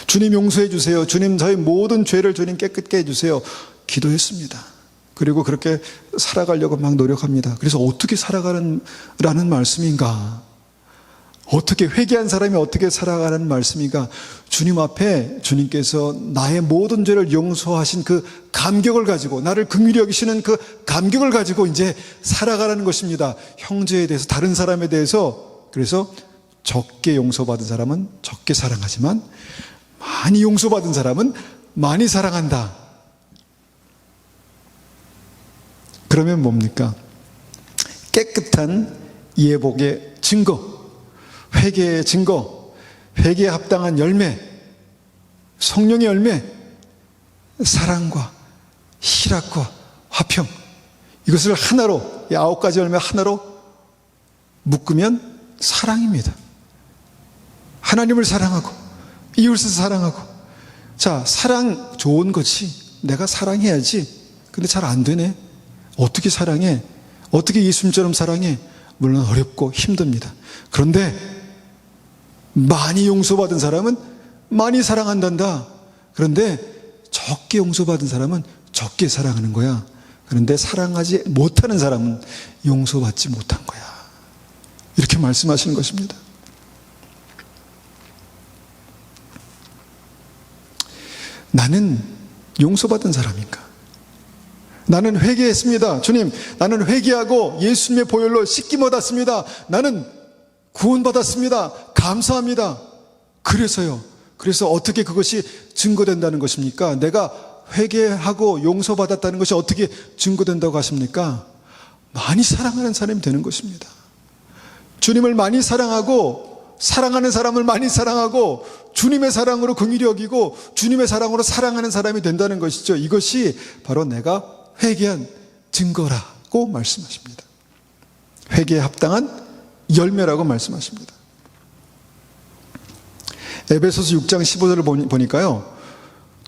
주님 용서해 주세요. 주님 저희 모든 죄를 주님 깨끗게 해주세요. 기도했습니다. 그리고 그렇게 살아가려고 막 노력합니다. 그래서 어떻게 살아가라는 말씀인가? 어떻게 회개한 사람이 어떻게 살아가는 말씀인가? 주님 앞에 주님께서 나의 모든 죄를 용서하신 그 감격을 가지고, 나를 긍휼히 여기시는 그 감격을 가지고 이제 살아가라는 것입니다. 형제에 대해서, 다른 사람에 대해서. 그래서 적게 용서받은 사람은 적게 사랑하지만 많이 용서받은 사람은 많이 사랑한다. 그러면 뭡니까? 깨끗한 예복의 증거, 회개의 증거, 회개에 합당한 열매, 성령의 열매, 사랑과 희락과 화평, 이것을 하나로, 이 9가지 열매 하나로 묶으면 사랑입니다. 하나님을 사랑하고 이웃을 사랑하고. 자, 사랑 좋은 거지. 내가 사랑해야지. 근데 잘 안 되네. 어떻게 사랑해? 어떻게 예수님처럼 사랑해? 물론 어렵고 힘듭니다. 그런데 많이 용서받은 사람은 많이 사랑한단다. 그런데 적게 용서받은 사람은 적게 사랑하는 거야. 그런데 사랑하지 못하는 사람은 용서받지 못한 거야. 이렇게 말씀하시는 것입니다. 나는 용서받은 사람인가? 나는 회개했습니다. 주님, 나는 회개하고 예수님의 보혈로 씻김 얻었습니다. 나는 구원받았습니다. 감사합니다. 그래서 어떻게 그것이 증거된다는 것입니까? 내가 회개하고 용서받았다는 것이 어떻게 증거된다고 하십니까? 많이 사랑하는 사람이 되는 것입니다. 주님을 많이 사랑하고 사랑하는 사람을 많이 사랑하고 주님의 사랑으로 긍휼히 여기고 주님의 사랑으로 사랑하는 사람이 된다는 것이죠. 이것이 바로 내가 회개한 증거라고 말씀하십니다. 회개에 합당한 열매라고 말씀하십니다. 에베소서 6장 15절을 보니까요,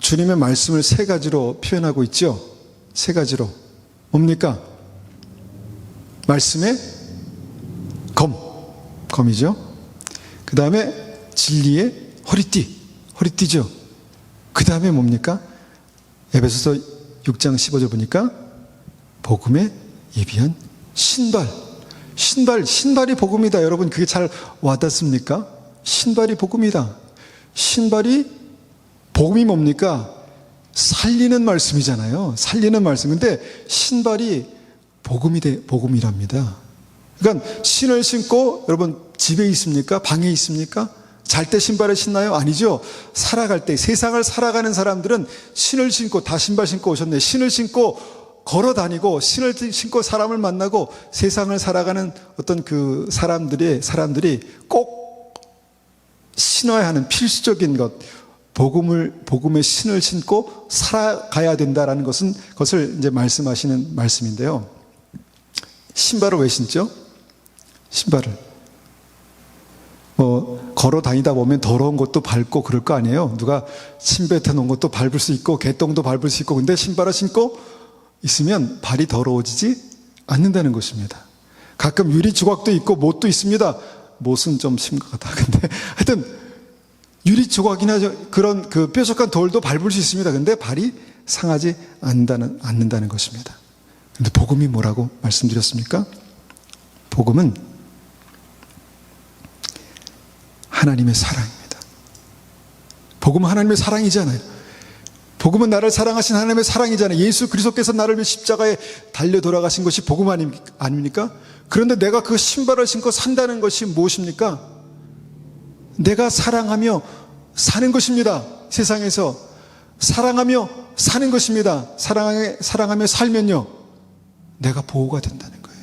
주님의 말씀을 세 가지로 표현하고 있죠. 세 가지로. 뭡니까? 말씀의 검이죠. 그 다음에 진리의 허리띠죠. 그 다음에 뭡니까? 에베소서 6장 15절 보니까 복음에 예비한 신발이 복음이다. 여러분, 그게 잘 와닿습니까? 신발이 복음이다. 신발이 복음이 뭡니까? 살리는 말씀이잖아요. 살리는 말씀. 근데 신발이 복음이랍니다. 그러니까 신을 신고 여러분 집에 있습니까? 방에 있습니까? 잘 때 신발을 신나요? 아니죠. 살아갈 때, 세상을 살아가는 사람들은 신을 신고, 다 신발 신고 오셨네. 신을 신고 걸어 다니고, 신을 신고 사람을 만나고, 세상을 살아가는 어떤 그 사람들이 꼭 신어야 하는 필수적인 것, 복음의 신을 신고 살아가야 된다라는 것을 이제 말씀하시는 말씀인데요. 신발을 왜 신죠? 신발을. 걸어 다니다 보면 더러운 것도 밟고 그럴 거 아니에요. 누가 침 뱉어 놓은 것도 밟을 수 있고, 개똥도 밟을 수 있고, 근데 신발을 신고 있으면 발이 더러워지지 않는다는 것입니다. 가끔 유리 조각도 있고, 못도 있습니다. 못은 좀 심각하다. 근데 하여튼, 유리 조각이나 그런 그 뾰족한 돌도 밟을 수 있습니다. 근데 발이 상하지 않는다는 것입니다. 근데 복음이 뭐라고 말씀드렸습니까? 복음은 하나님의 사랑입니다. 복음은 하나님의 사랑이잖아요. 복음은 나를 사랑하신 하나님의 사랑이잖아요. 예수 그리스도께서 나를 위해 십자가에 달려 돌아가신 것이 복음 아닙니까? 그런데 내가 그 신발을 신고 산다는 것이 무엇입니까? 내가 사랑하며 사는 것입니다. 세상에서 사랑하며 사는 것입니다. 사랑하며 살면요, 내가 보호가 된다는 거예요.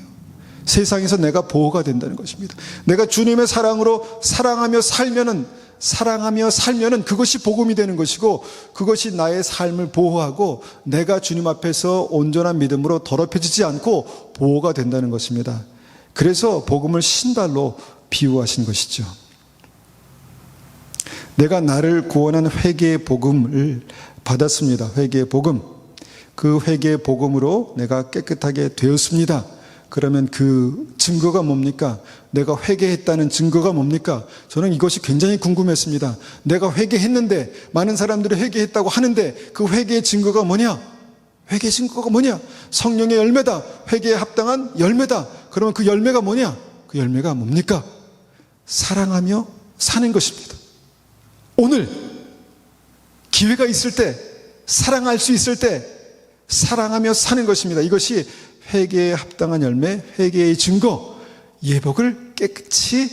세상에서 내가 보호가 된다는 것입니다. 내가 주님의 사랑으로 사랑하며 살면은 그것이 복음이 되는 것이고, 그것이 나의 삶을 보호하고 내가 주님 앞에서 온전한 믿음으로 더럽혀지지 않고 보호가 된다는 것입니다. 그래서 복음을 신발로 비유하신 것이죠. 내가 나를 구원한 회개의 복음을 받았습니다. 회개의 복음. 그 회개의 복음으로 내가 깨끗하게 되었습니다. 그러면 그 증거가 뭡니까? 내가 회개했다는 증거가 뭡니까? 저는 이것이 굉장히 궁금했습니다. 내가 회개했는데, 많은 사람들이 회개했다고 하는데 그 회개의 증거가 뭐냐? 회개의 증거가 뭐냐? 성령의 열매다. 회개에 합당한 열매다. 그러면 그 열매가 뭐냐? 그 열매가 뭡니까? 사랑하며 사는 것입니다. 오늘 기회가 있을 때, 사랑할 수 있을 때 사랑하며 사는 것입니다. 이것이 회개에 합당한 열매, 회개의 증거, 예복을 깨끗이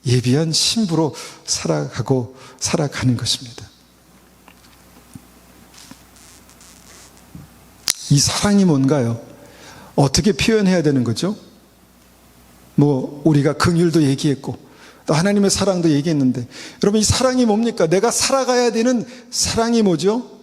예비한 신부로 살아가는 것입니다. 이 사랑이 뭔가요? 어떻게 표현해야 되는 거죠? 우리가 긍휼도 얘기했고 또 하나님의 사랑도 얘기했는데, 여러분, 이 사랑이 뭡니까? 내가 살아가야 되는 사랑이 뭐죠?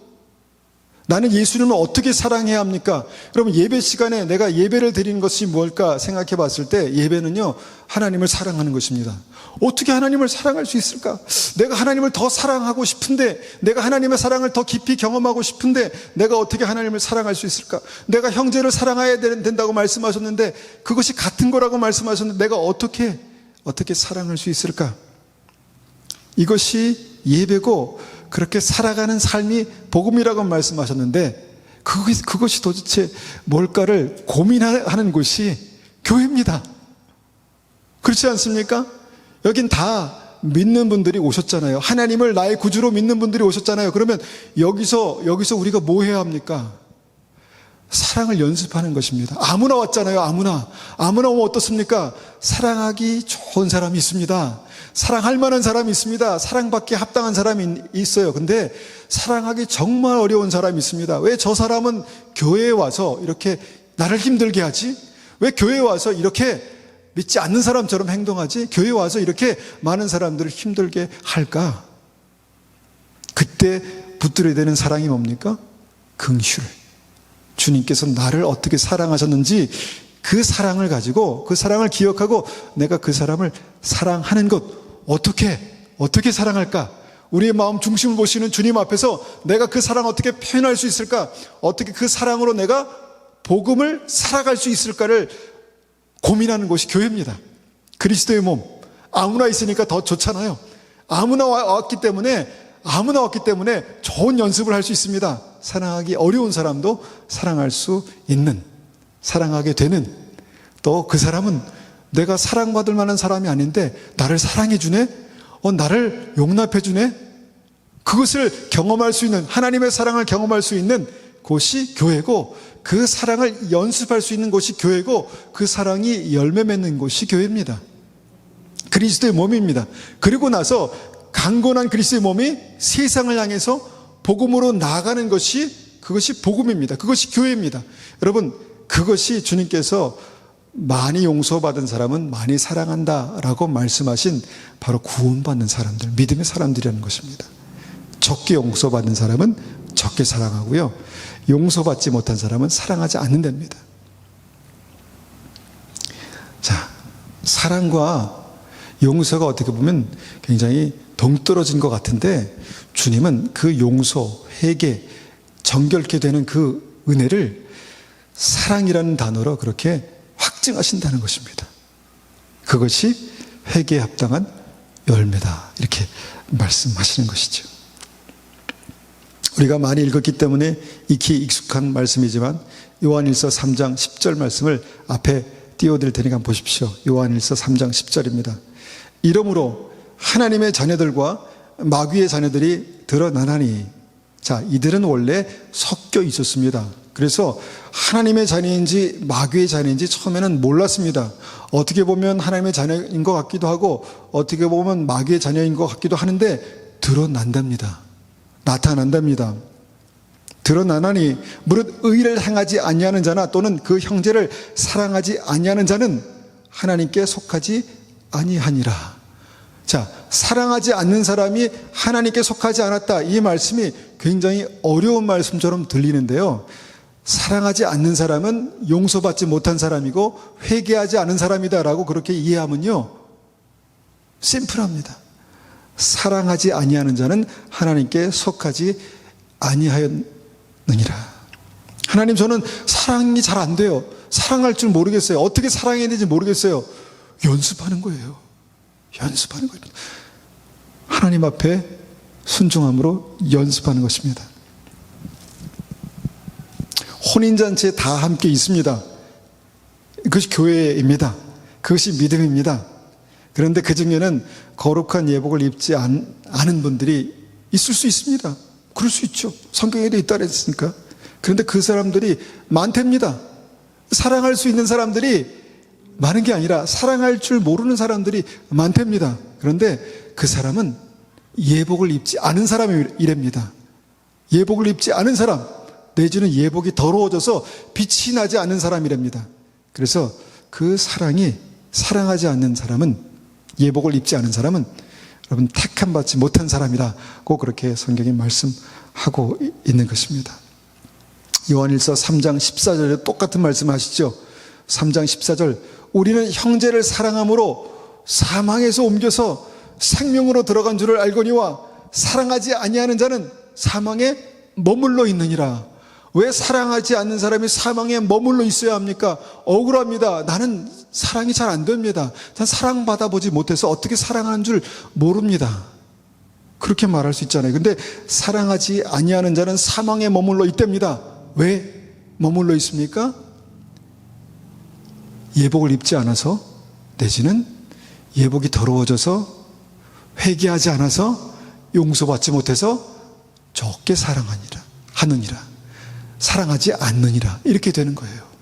나는 예수님을 어떻게 사랑해야 합니까? 여러분, 예배 시간에 내가 예배를 드리는 것이 뭘까 생각해 봤을 때, 예배는요, 하나님을 사랑하는 것입니다. 어떻게 하나님을 사랑할 수 있을까? 내가 하나님을 더 사랑하고 싶은데, 내가 하나님의 사랑을 더 깊이 경험하고 싶은데, 내가 어떻게 하나님을 사랑할 수 있을까? 내가 형제를 사랑해야 된다고 말씀하셨는데, 그것이 같은 거라고 말씀하셨는데, 내가 어떻게 사랑할 수 있을까? 이것이 예배고, 그렇게 살아가는 삶이 복음이라고 말씀하셨는데, 그것이 도대체 뭘까를 고민하는 곳이 교회입니다. 그렇지 않습니까? 여긴 다 믿는 분들이 오셨잖아요. 하나님을 나의 구주로 믿는 분들이 오셨잖아요. 그러면 여기서 우리가 뭐 해야 합니까? 사랑을 연습하는 것입니다. 아무나 왔잖아요. 아무나 오면 어떻습니까? 사랑하기 좋은 사람이 있습니다. 사랑할 만한 사람이 있습니다. 사랑받기에 합당한 사람이 있어요. 근데 사랑하기 정말 어려운 사람이 있습니다. 왜 저 사람은 교회에 와서 이렇게 나를 힘들게 하지? 왜 교회에 와서 이렇게 믿지 않는 사람처럼 행동하지? 교회에 와서 이렇게 많은 사람들을 힘들게 할까? 그때 붙들어야 되는 사랑이 뭡니까? 긍휼. 주님께서 나를 어떻게 사랑하셨는지 그 사랑을 가지고, 그 사랑을 기억하고 내가 그 사람을 사랑하는 것, 어떻게 사랑할까? 우리의 마음 중심을 보시는 주님 앞에서 내가 그 사랑 어떻게 표현할 수 있을까? 어떻게 그 사랑으로 내가 복음을 살아갈 수 있을까를 고민하는 곳이 교회입니다. 그리스도의 몸, 아무나 있으니까 더 좋잖아요. 아무나 왔기 때문에 좋은 연습을 할 수 있습니다. 사랑하기 어려운 사람도 사랑할 수 있는, 사랑하게 되는, 또 그 사람은 내가 사랑받을 만한 사람이 아닌데 나를 사랑해 주네? 나를 용납해 주네? 그것을 경험할 수 있는, 하나님의 사랑을 경험할 수 있는 곳이 교회고, 그 사랑을 연습할 수 있는 곳이 교회고, 그 사랑이 열매 맺는 곳이 교회입니다. 그리스도의 몸입니다. 그리고 나서 강건한 그리스도의 몸이 세상을 향해서 복음으로 나아가는 것이, 그것이 복음입니다. 그것이 교회입니다. 여러분, 그것이 주님께서 많이 용서받은 사람은 많이 사랑한다라고 말씀하신 바로 구원받는 사람들, 믿음의 사람들이라는 것입니다. 적게 용서받는 사람은 적게 사랑하고요, 용서받지 못한 사람은 사랑하지 않는답니다. 자, 사랑과 용서가 어떻게 보면 굉장히 동떨어진 것 같은데, 주님은 그 용서, 회개, 정결케 되는 그 은혜를 사랑이라는 단어로 그렇게 확증하신다는 것입니다. 그것이 회개에 합당한 열매다, 이렇게 말씀하시는 것이죠. 우리가 많이 읽었기 때문에 익히 익숙한 말씀이지만 요한일서 3장 10절 말씀을 앞에 띄워드릴 테니까 보십시오. 요한일서 3장 10절입니다. 이러므로 하나님의 자녀들과 마귀의 자녀들이 드러나나니, 자, 이들은 원래 섞여 있었습니다. 그래서 하나님의 자녀인지 마귀의 자녀인지 처음에는 몰랐습니다. 어떻게 보면 하나님의 자녀인 것 같기도 하고 어떻게 보면 마귀의 자녀인 것 같기도 하는데 드러난답니다. 나타난답니다. 드러나나니 무릇 의를 행하지 아니하는 자나 또는 그 형제를 사랑하지 아니하는 자는 하나님께 속하지 아니하니라. 자, 사랑하지 않는 사람이 하나님께 속하지 않았다, 이 말씀이 굉장히 어려운 말씀처럼 들리는데요, 사랑하지 않는 사람은 용서받지 못한 사람이고 회개하지 않은 사람이다라고 그렇게 이해하면요, 심플합니다. 사랑하지 아니하는 자는 하나님께 속하지 아니하였느니라. 하나님, 저는 사랑이 잘 안 돼요. 사랑할 줄 모르겠어요. 어떻게 사랑해야 되는지 모르겠어요. 연습하는 거예요. 연습하는 거예요. 하나님 앞에 순종함으로 연습하는 것입니다. 혼인잔치에 다 함께 있습니다. 그것이 교회입니다. 그것이 믿음입니다. 그런데 그 중에는 거룩한 예복을 입지 않은 분들이 있을 수 있습니다. 그럴 수 있죠. 성경에도 있다 그랬으니까. 그런데 그 사람들이 많답니다. 사랑할 수 있는 사람들이 많은 게 아니라 사랑할 줄 모르는 사람들이 많답니다. 그런데 그 사람은 예복을 입지 않은 사람이랍니다. 예복을 입지 않은 사람, 내지는 예복이 더러워져서 빛이 나지 않는 사람이랍니다. 그래서 그 사랑이, 사랑하지 않는 사람은, 예복을 입지 않은 사람은 여러분 택함 받지 못한 사람이라고 그렇게 성경이 말씀하고 있는 것입니다. 요한일서 3장 14절에 똑같은 말씀 하시죠. 3장 14절, 우리는 형제를 사랑함으로 사망에서 옮겨서 생명으로 들어간 줄을 알거니와 사랑하지 아니하는 자는 사망에 머물러 있느니라. 왜 사랑하지 않는 사람이 사망에 머물러 있어야 합니까? 억울합니다. 나는 사랑이 잘 안 됩니다. 난 사랑받아 보지 못해서 어떻게 사랑하는 줄 모릅니다. 그렇게 말할 수 있잖아요. 근데 사랑하지 아니하는 자는 사망에 머물러 있답니다. 왜 머물러 있습니까? 예복을 입지 않아서, 내지는 예복이 더러워져서, 회개하지 않아서, 용서받지 못해서 적게 사랑하느니라. 사랑하지 않느니라. 이렇게 되는 거예요.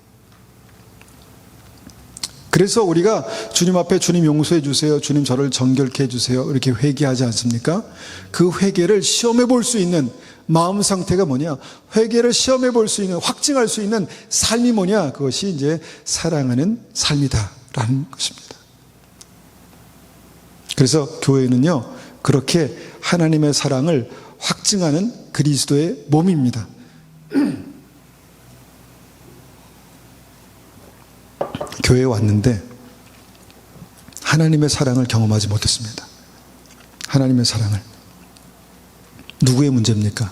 그래서 우리가 주님 앞에 주님 용서해 주세요, 주님 저를 정결케 해주세요, 이렇게 회개하지 않습니까? 그 회개를 시험해 볼 수 있는 마음 상태가 뭐냐? 회개를 시험해 볼 수 있는, 확증할 수 있는 삶이 뭐냐? 그것이 이제 사랑하는 삶이다라는 것입니다. 그래서 교회는요, 그렇게 하나님의 사랑을 확증하는 그리스도의 몸입니다. 교회에 왔는데 하나님의 사랑을 경험하지 못했습니다. 하나님의 사랑을. 누구의 문제입니까?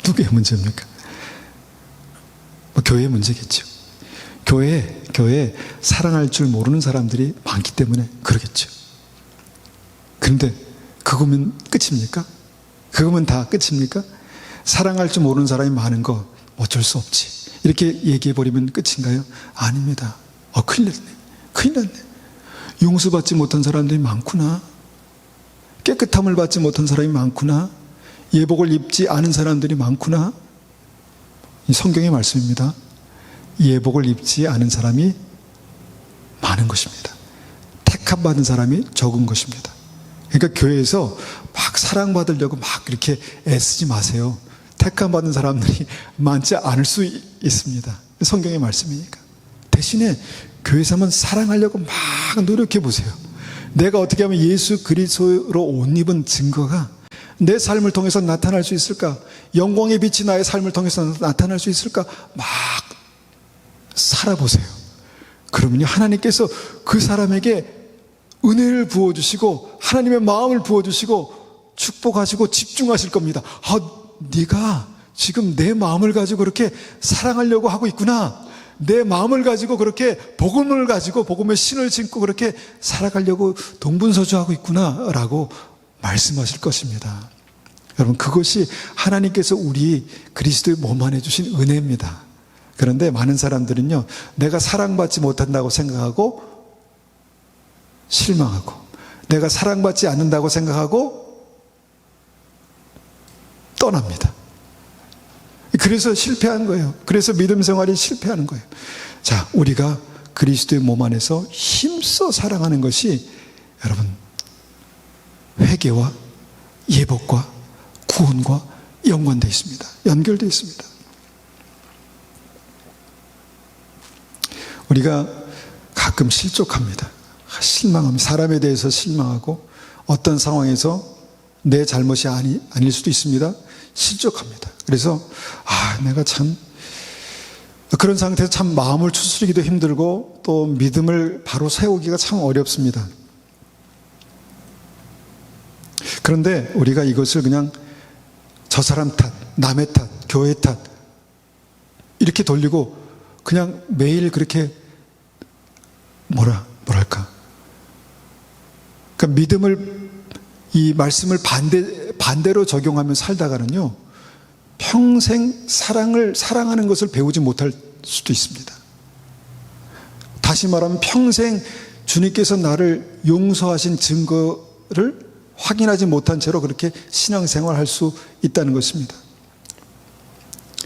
누구의 문제입니까? 교회의 문제겠죠. 교회에 사랑할 줄 모르는 사람들이 많기 때문에 그러겠죠. 그런데 그거면 끝입니까? 그거면 다 끝입니까? 사랑할 줄 모르는 사람이 많은 거 어쩔 수 없지, 이렇게 얘기해버리면 끝인가요? 아닙니다. 큰일 났네. 큰일 났네. 용서받지 못한 사람들이 많구나. 깨끗함을 받지 못한 사람이 많구나. 예복을 입지 않은 사람들이 많구나. 이 성경의 말씀입니다. 예복을 입지 않은 사람이 많은 것입니다. 택함 받은 사람이 적은 것입니다. 그러니까 교회에서 막 사랑받으려고 막 이렇게 애쓰지 마세요. 택함 받은 사람들이 많지 않을 수 있습니다. 성경의 말씀이니까. 대신에 교회에서 한번 사랑하려고 막 노력해 보세요. 내가 어떻게 하면 예수 그리스도로 옷 입은 증거가 내 삶을 통해서 나타날 수 있을까? 영광의 빛이 나의 삶을 통해서 나타날 수 있을까? 막 살아보세요. 그러면요, 하나님께서 그 사람에게 은혜를 부어주시고 하나님의 마음을 부어주시고 축복하시고 집중하실 겁니다. 네가 지금 내 마음을 가지고 그렇게 사랑하려고 하고 있구나. 내 마음을 가지고 그렇게 복음을 가지고 복음의 신을 신고 그렇게 살아가려고 동분서주하고 있구나 라고 말씀하실 것입니다. 여러분, 그것이 하나님께서 우리 그리스도의 몸 안에 주신 은혜입니다. 그런데 많은 사람들은요, 내가 사랑받지 못한다고 생각하고 실망하고, 내가 사랑받지 않는다고 생각하고 떠납니다. 그래서 실패한 거예요. 그래서 믿음 생활이 실패하는 거예요. 자, 우리가 그리스도의 몸 안에서 힘써 사랑하는 것이 여러분, 회개와 예복과 구원과 연관되어 있습니다. 연결되어 있습니다. 우리가 가끔 실족합니다. 실망합니다. 사람에 대해서 실망하고 어떤 상황에서 내 잘못이 아닐 수도 있습니다. 실족합니다. 그래서 내가 참 그런 상태에서 참 마음을 추스리기도 힘들고 또 믿음을 바로 세우기가 참 어렵습니다. 그런데 우리가 이것을 그냥 저 사람 탓, 남의 탓, 교회 탓 이렇게 돌리고 그냥 매일 그렇게 뭐랄까, 그러니까 믿음을, 이 말씀을 반대로 적용하며 살다가는요, 평생 사랑하는 것을 배우지 못할 수도 있습니다. 다시 말하면 평생 주님께서 나를 용서하신 증거를 확인하지 못한 채로 그렇게 신앙생활할 수 있다는 것입니다.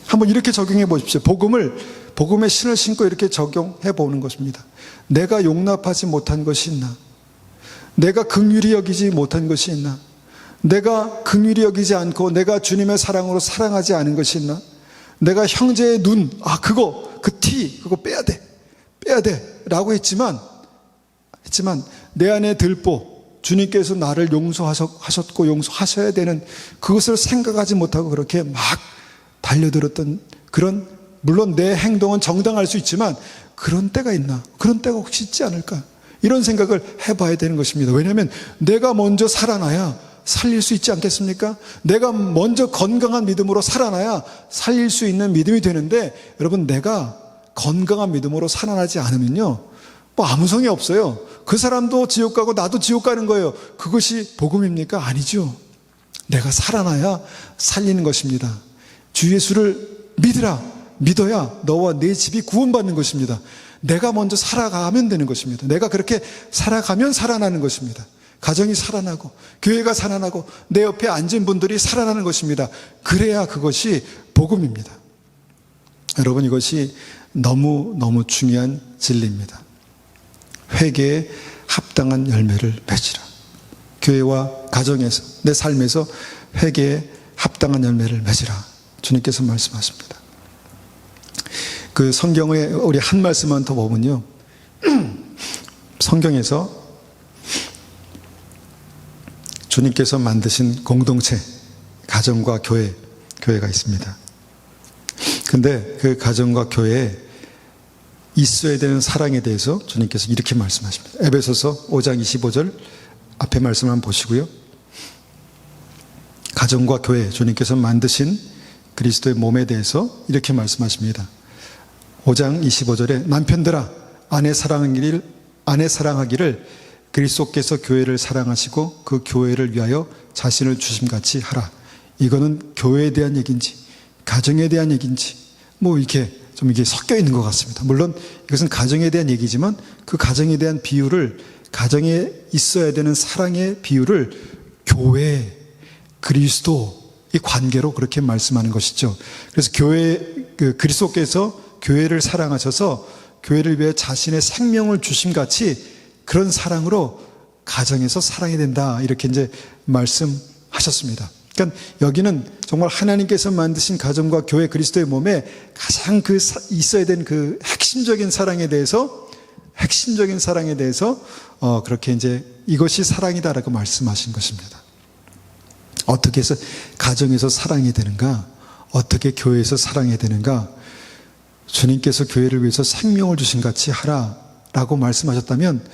한번 이렇게 적용해 보십시오. 복음의 신을 신고 이렇게 적용해 보는 것입니다. 내가 용납하지 못한 것이 있나? 내가 긍휼히 여기지 못한 것이 있나? 내가 긍휼히 여기지 않고 내가 주님의 사랑으로 사랑하지 않은 것이 있나? 내가 형제의 눈, 그거 빼야 돼 라고 했지만 내 안에 들보, 주님께서 나를 용서하셨고 용서하셔야 되는 그것을 생각하지 못하고 그렇게 막 달려들었던 그런, 물론 내 행동은 정당할 수 있지만 그런 때가 있나? 그런 때가 혹시 있지 않을까? 이런 생각을 해봐야 되는 것입니다. 왜냐하면 내가 먼저 살아나야 살릴 수 있지 않겠습니까? 내가 먼저 건강한 믿음으로 살아나야 살릴 수 있는 믿음이 되는데, 여러분, 내가 건강한 믿음으로 살아나지 않으면요, 아무 성이 없어요. 그 사람도 지옥 가고 나도 지옥 가는 거예요. 그것이 복음입니까? 아니죠. 내가 살아나야 살리는 것입니다. 주 예수를 믿어야 너와 내 집이 구원받는 것입니다. 내가 먼저 살아가면 되는 것입니다. 내가 그렇게 살아가면 살아나는 것입니다. 가정이 살아나고 교회가 살아나고 내 옆에 앉은 분들이 살아나는 것입니다. 그래야 그것이 복음입니다. 여러분, 이것이 너무너무 중요한 진리입니다. 회개에 합당한 열매를 맺으라. 교회와 가정에서, 내 삶에서 회개에 합당한 열매를 맺으라. 주님께서 말씀하십니다. 그 성경에 우리 한 말씀만 더 보면요. 성경에서 주님께서 만드신 공동체, 가정과 교회가 있습니다. 근데 그 가정과 교회에 있어야 되는 사랑에 대해서 주님께서 이렇게 말씀하십니다. 에베소서 5장 25절 앞에 말씀 한번 보시고요. 가정과 교회, 주님께서 만드신 그리스도의 몸에 대해서 이렇게 말씀하십니다. 5장 25절에 남편들아 아내 사랑하기를 그리스도께서 교회를 사랑하시고 그 교회를 위하여 자신을 주심같이 하라. 이거는 교회에 대한 얘기인지 가정에 대한 얘기인지 이렇게 좀 이게 섞여 있는 것 같습니다. 물론 이것은 가정에 대한 얘기지만 그 가정에 대한 비유를, 가정에 있어야 되는 사랑의 비유를 교회, 그리스도 이 관계로 그렇게 말씀하는 것이죠. 그래서 그리스도께서 교회를 사랑하셔서 교회를 위해 자신의 생명을 주심같이 그런 사랑으로 가정에서 살아야 된다. 이렇게 이제 말씀하셨습니다. 그러니까 여기는 정말 하나님께서 만드신 가정과 교회, 그리스도의 몸에 가장 있어야 되는 그 핵심적인 사랑에 대해서 그렇게 이제 이것이 사랑이다라고 말씀하신 것입니다. 어떻게 해서 가정에서 사랑이 되는가? 어떻게 교회에서 사랑이 되는가? 주님께서 교회를 위해서 생명을 주신 같이 하라라고 말씀하셨다면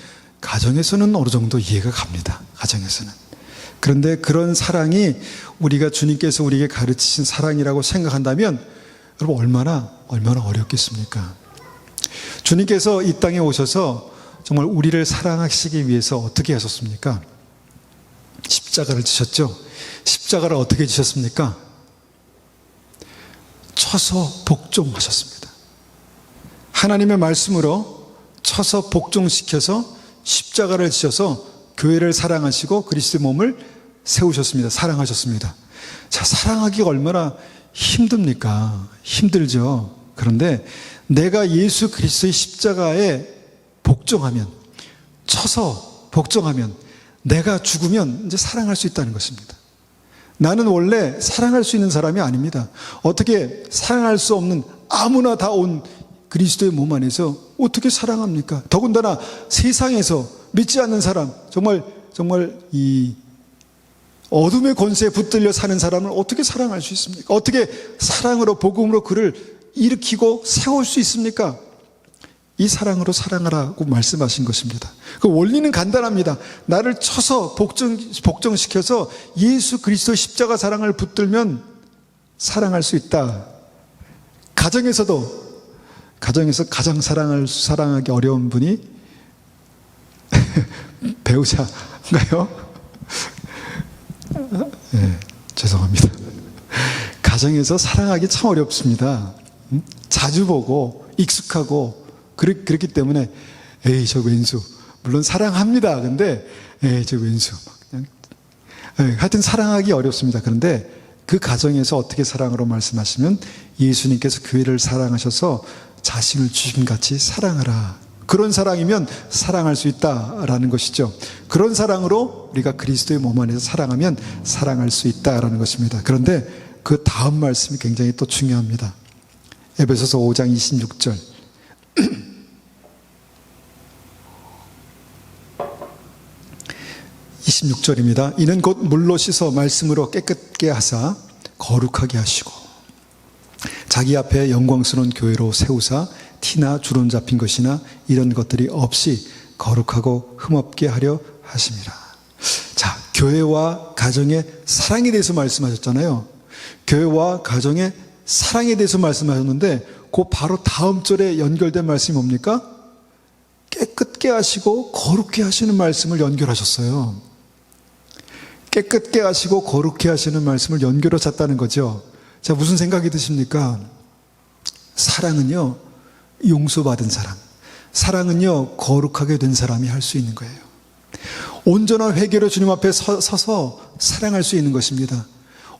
가정에서는 어느 정도 이해가 갑니다. 가정에서는. 그런데 그런 사랑이 우리가 주님께서 우리에게 가르치신 사랑이라고 생각한다면 여러분 얼마나 어렵겠습니까? 주님께서 이 땅에 오셔서 정말 우리를 사랑하시기 위해서 어떻게 하셨습니까? 십자가를 지셨죠. 십자가를 어떻게 지셨습니까? 쳐서 복종하셨습니다. 하나님의 말씀으로 쳐서 복종시켜서 십자가를 지셔서 교회를 사랑하시고 그리스도의 몸을 세우셨습니다. 사랑하셨습니다. 자, 사랑하기가 얼마나 힘듭니까? 힘들죠. 그런데 내가 예수 그리스도의 십자가에 복종하면, 쳐서 복종하면, 내가 죽으면 이제 사랑할 수 있다는 것입니다. 나는 원래 사랑할 수 있는 사람이 아닙니다. 어떻게 사랑할 수 없는 아무나 다 온 그리스도의 몸 안에서 어떻게 사랑합니까? 더군다나 세상에서 믿지 않는 사람, 정말 이 어둠의 권세에 붙들려 사는 사람을 어떻게 사랑할 수 있습니까? 어떻게 사랑으로, 복음으로 그를 일으키고 세울 수 있습니까? 이 사랑으로 사랑하라고 말씀하신 것입니다. 그 원리는 간단합니다. 나를 쳐서 복종시켜서 예수 그리스도의 십자가 사랑을 붙들면 사랑할 수 있다. 가정에서 가장 사랑하기 어려운 분이 배우자인가요? 네, 죄송합니다. 가정에서 사랑하기 참 어렵습니다. 자주 보고 익숙하고 그렇기 때문에 에이 저 왼수, 물론 사랑합니다. 근데 에이 저 왼수 그냥 하여튼 사랑하기 어렵습니다. 그런데 그 가정에서 어떻게 사랑으로 말씀하시면 예수님께서 교회를 사랑하셔서 자신을 주심같이 사랑하라. 그런 사랑이면 사랑할 수 있다라는 것이죠. 그런 사랑으로 우리가 그리스도의 몸 안에서 사랑하면 사랑할 수 있다라는 것입니다. 그런데 그 다음 말씀이 굉장히 또 중요합니다. 에베소서 5장 26절. 26절입니다. 이는 곧 물로 씻어 말씀으로 깨끗게 하사 거룩하게 하시고 자기 앞에 영광스러운 교회로 세우사 티나 주름 잡힌 것이나 이런 것들이 없이 거룩하고 흠없게 하려 하심이라. 자, 교회와 가정의 사랑에 대해서 말씀하셨잖아요. 교회와 가정의 사랑에 대해서 말씀하셨는데 그 바로 다음 절에 연결된 말씀이 뭡니까? 깨끗게 하시고 거룩게 하시는 말씀을 연결하셨어요. 깨끗게 하시고 거룩게 하시는 말씀을 연결하셨다는 거죠. 자, 무슨 생각이 드십니까? 사랑은요, 용서받은 사람, 사랑은요, 거룩하게 된 사람이 할 수 있는 거예요. 온전한 회개로 주님 앞에 서서 사랑할 수 있는 것입니다.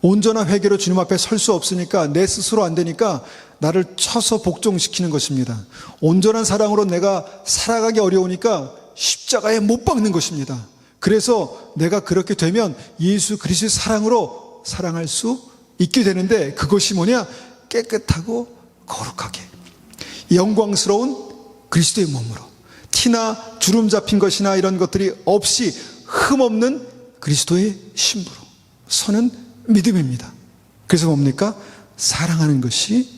온전한 회개로 주님 앞에 설 수 없으니까, 내 스스로 안 되니까 나를 쳐서 복종시키는 것입니다. 온전한 사랑으로 내가 살아가기 어려우니까 십자가에 못 박는 것입니다. 그래서 내가 그렇게 되면 예수 그리스도의 사랑으로 사랑할 수 있게 되는데, 그것이 뭐냐? 깨끗하고 거룩하게 영광스러운 그리스도의 몸으로, 티나 주름 잡힌 것이나 이런 것들이 없이 흠없는 그리스도의 신부로 서는 믿음입니다. 그래서 뭡니까? 사랑하는 것이,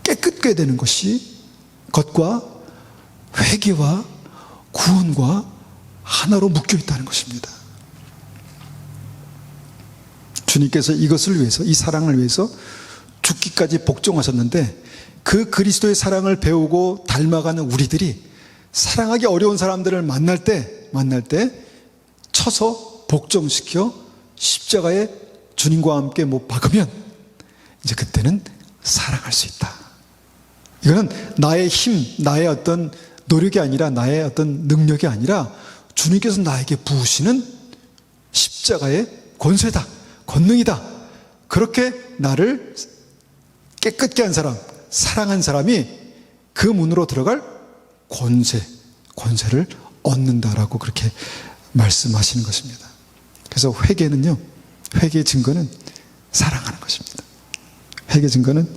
깨끗게 되는 것이 겉과 회개와 구원과 하나로 묶여 있다는 것입니다. 주님께서 이것을 위해서, 이 사랑을 위해서 죽기까지 복종하셨는데, 그 그리스도의 사랑을 배우고 닮아가는 우리들이 사랑하기 어려운 사람들을 만날 때 쳐서 복종시켜 십자가에 주님과 함께 못 박으면 이제 그때는 사랑할 수 있다. 이거는 나의 힘, 나의 어떤 노력이 아니라, 나의 어떤 능력이 아니라 주님께서 나에게 부으시는 십자가의 권세다, 권능이다. 그렇게 나를 깨끗게 한 사람, 사랑한 사람이 그 문으로 들어갈 권세를 얻는다라고 그렇게 말씀하시는 것입니다. 그래서 회개는요, 회개의 증거는 사랑하는 것입니다. 회개의 증거는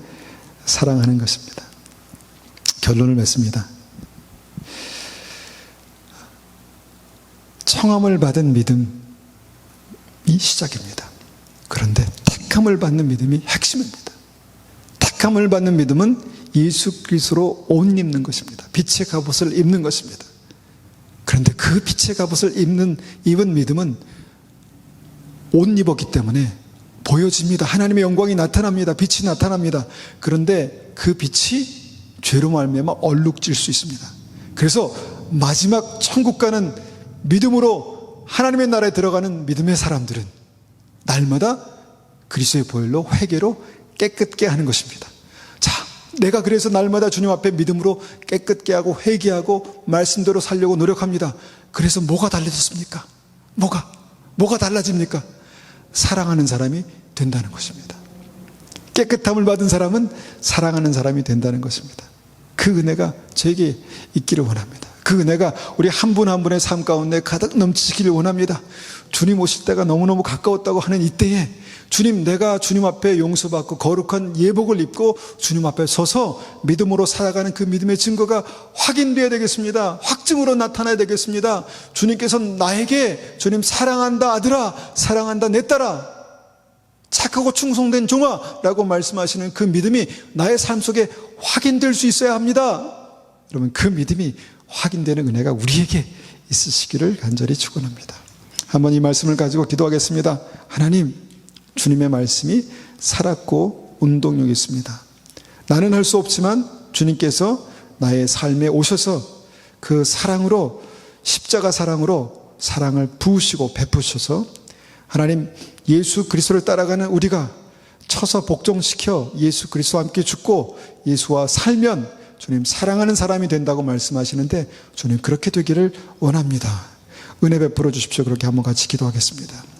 사랑하는 것입니다. 결론을 맺습니다. 청함을 받은 믿음이 시작입니다. 그런데 택함을 받는 믿음이 핵심입니다. 택함을 받는 믿음은 예수 그리스도로 옷 입는 것입니다. 빛의 갑옷을 입는 것입니다. 그런데 그 빛의 갑옷을 입은 믿음은 옷 입었기 때문에 보여집니다. 하나님의 영광이 나타납니다. 빛이 나타납니다. 그런데 그 빛이 죄로 말미암아 얼룩질 수 있습니다. 그래서 마지막 천국 가는 믿음으로 하나님의 나라에 들어가는 믿음의 사람들은 날마다 그리스도의 보혈로, 회개로 깨끗게 하는 것입니다. 자, 내가 그래서 날마다 주님 앞에 믿음으로 깨끗게 하고 회개하고 말씀대로 살려고 노력합니다. 그래서 뭐가 달라졌습니까? 뭐가 달라집니까? 사랑하는 사람이 된다는 것입니다. 깨끗함을 받은 사람은 사랑하는 사람이 된다는 것입니다. 그 은혜가 저에게 있기를 원합니다. 그 은혜가 우리 한 분 한 분의 삶 가운데 가득 넘치기를 원합니다. 주님 오실 때가 너무너무 가까웠다고 하는 이때에 주님, 내가 주님 앞에 용서받고 거룩한 예복을 입고 주님 앞에 서서 믿음으로 살아가는 그 믿음의 증거가 확인되어야 되겠습니다. 확증으로 나타나야 되겠습니다. 주님께서 나에게, 주님 사랑한다 아들아, 사랑한다 내 딸아, 착하고 충성된 종아 라고 말씀하시는 그 믿음이 나의 삶 속에 확인될 수 있어야 합니다. 여러분, 그 믿음이 확인되는 은혜가 우리에게 있으시기를 간절히 축원합니다. 한번 이 말씀을 가지고 기도하겠습니다. 하나님, 주님의 말씀이 살았고 운동력이 있습니다. 나는 할 수 없지만 주님께서 나의 삶에 오셔서 그 사랑으로, 십자가 사랑으로 사랑을 부으시고 베푸셔서 하나님, 예수 그리스도를 따라가는 우리가 쳐서 복종시켜 예수 그리스도와 함께 죽고 예수와 살면 주님 사랑하는 사람이 된다고 말씀하시는데, 주님 그렇게 되기를 원합니다. 은혜 베풀어 주십시오. 그렇게 한번 같이 기도하겠습니다.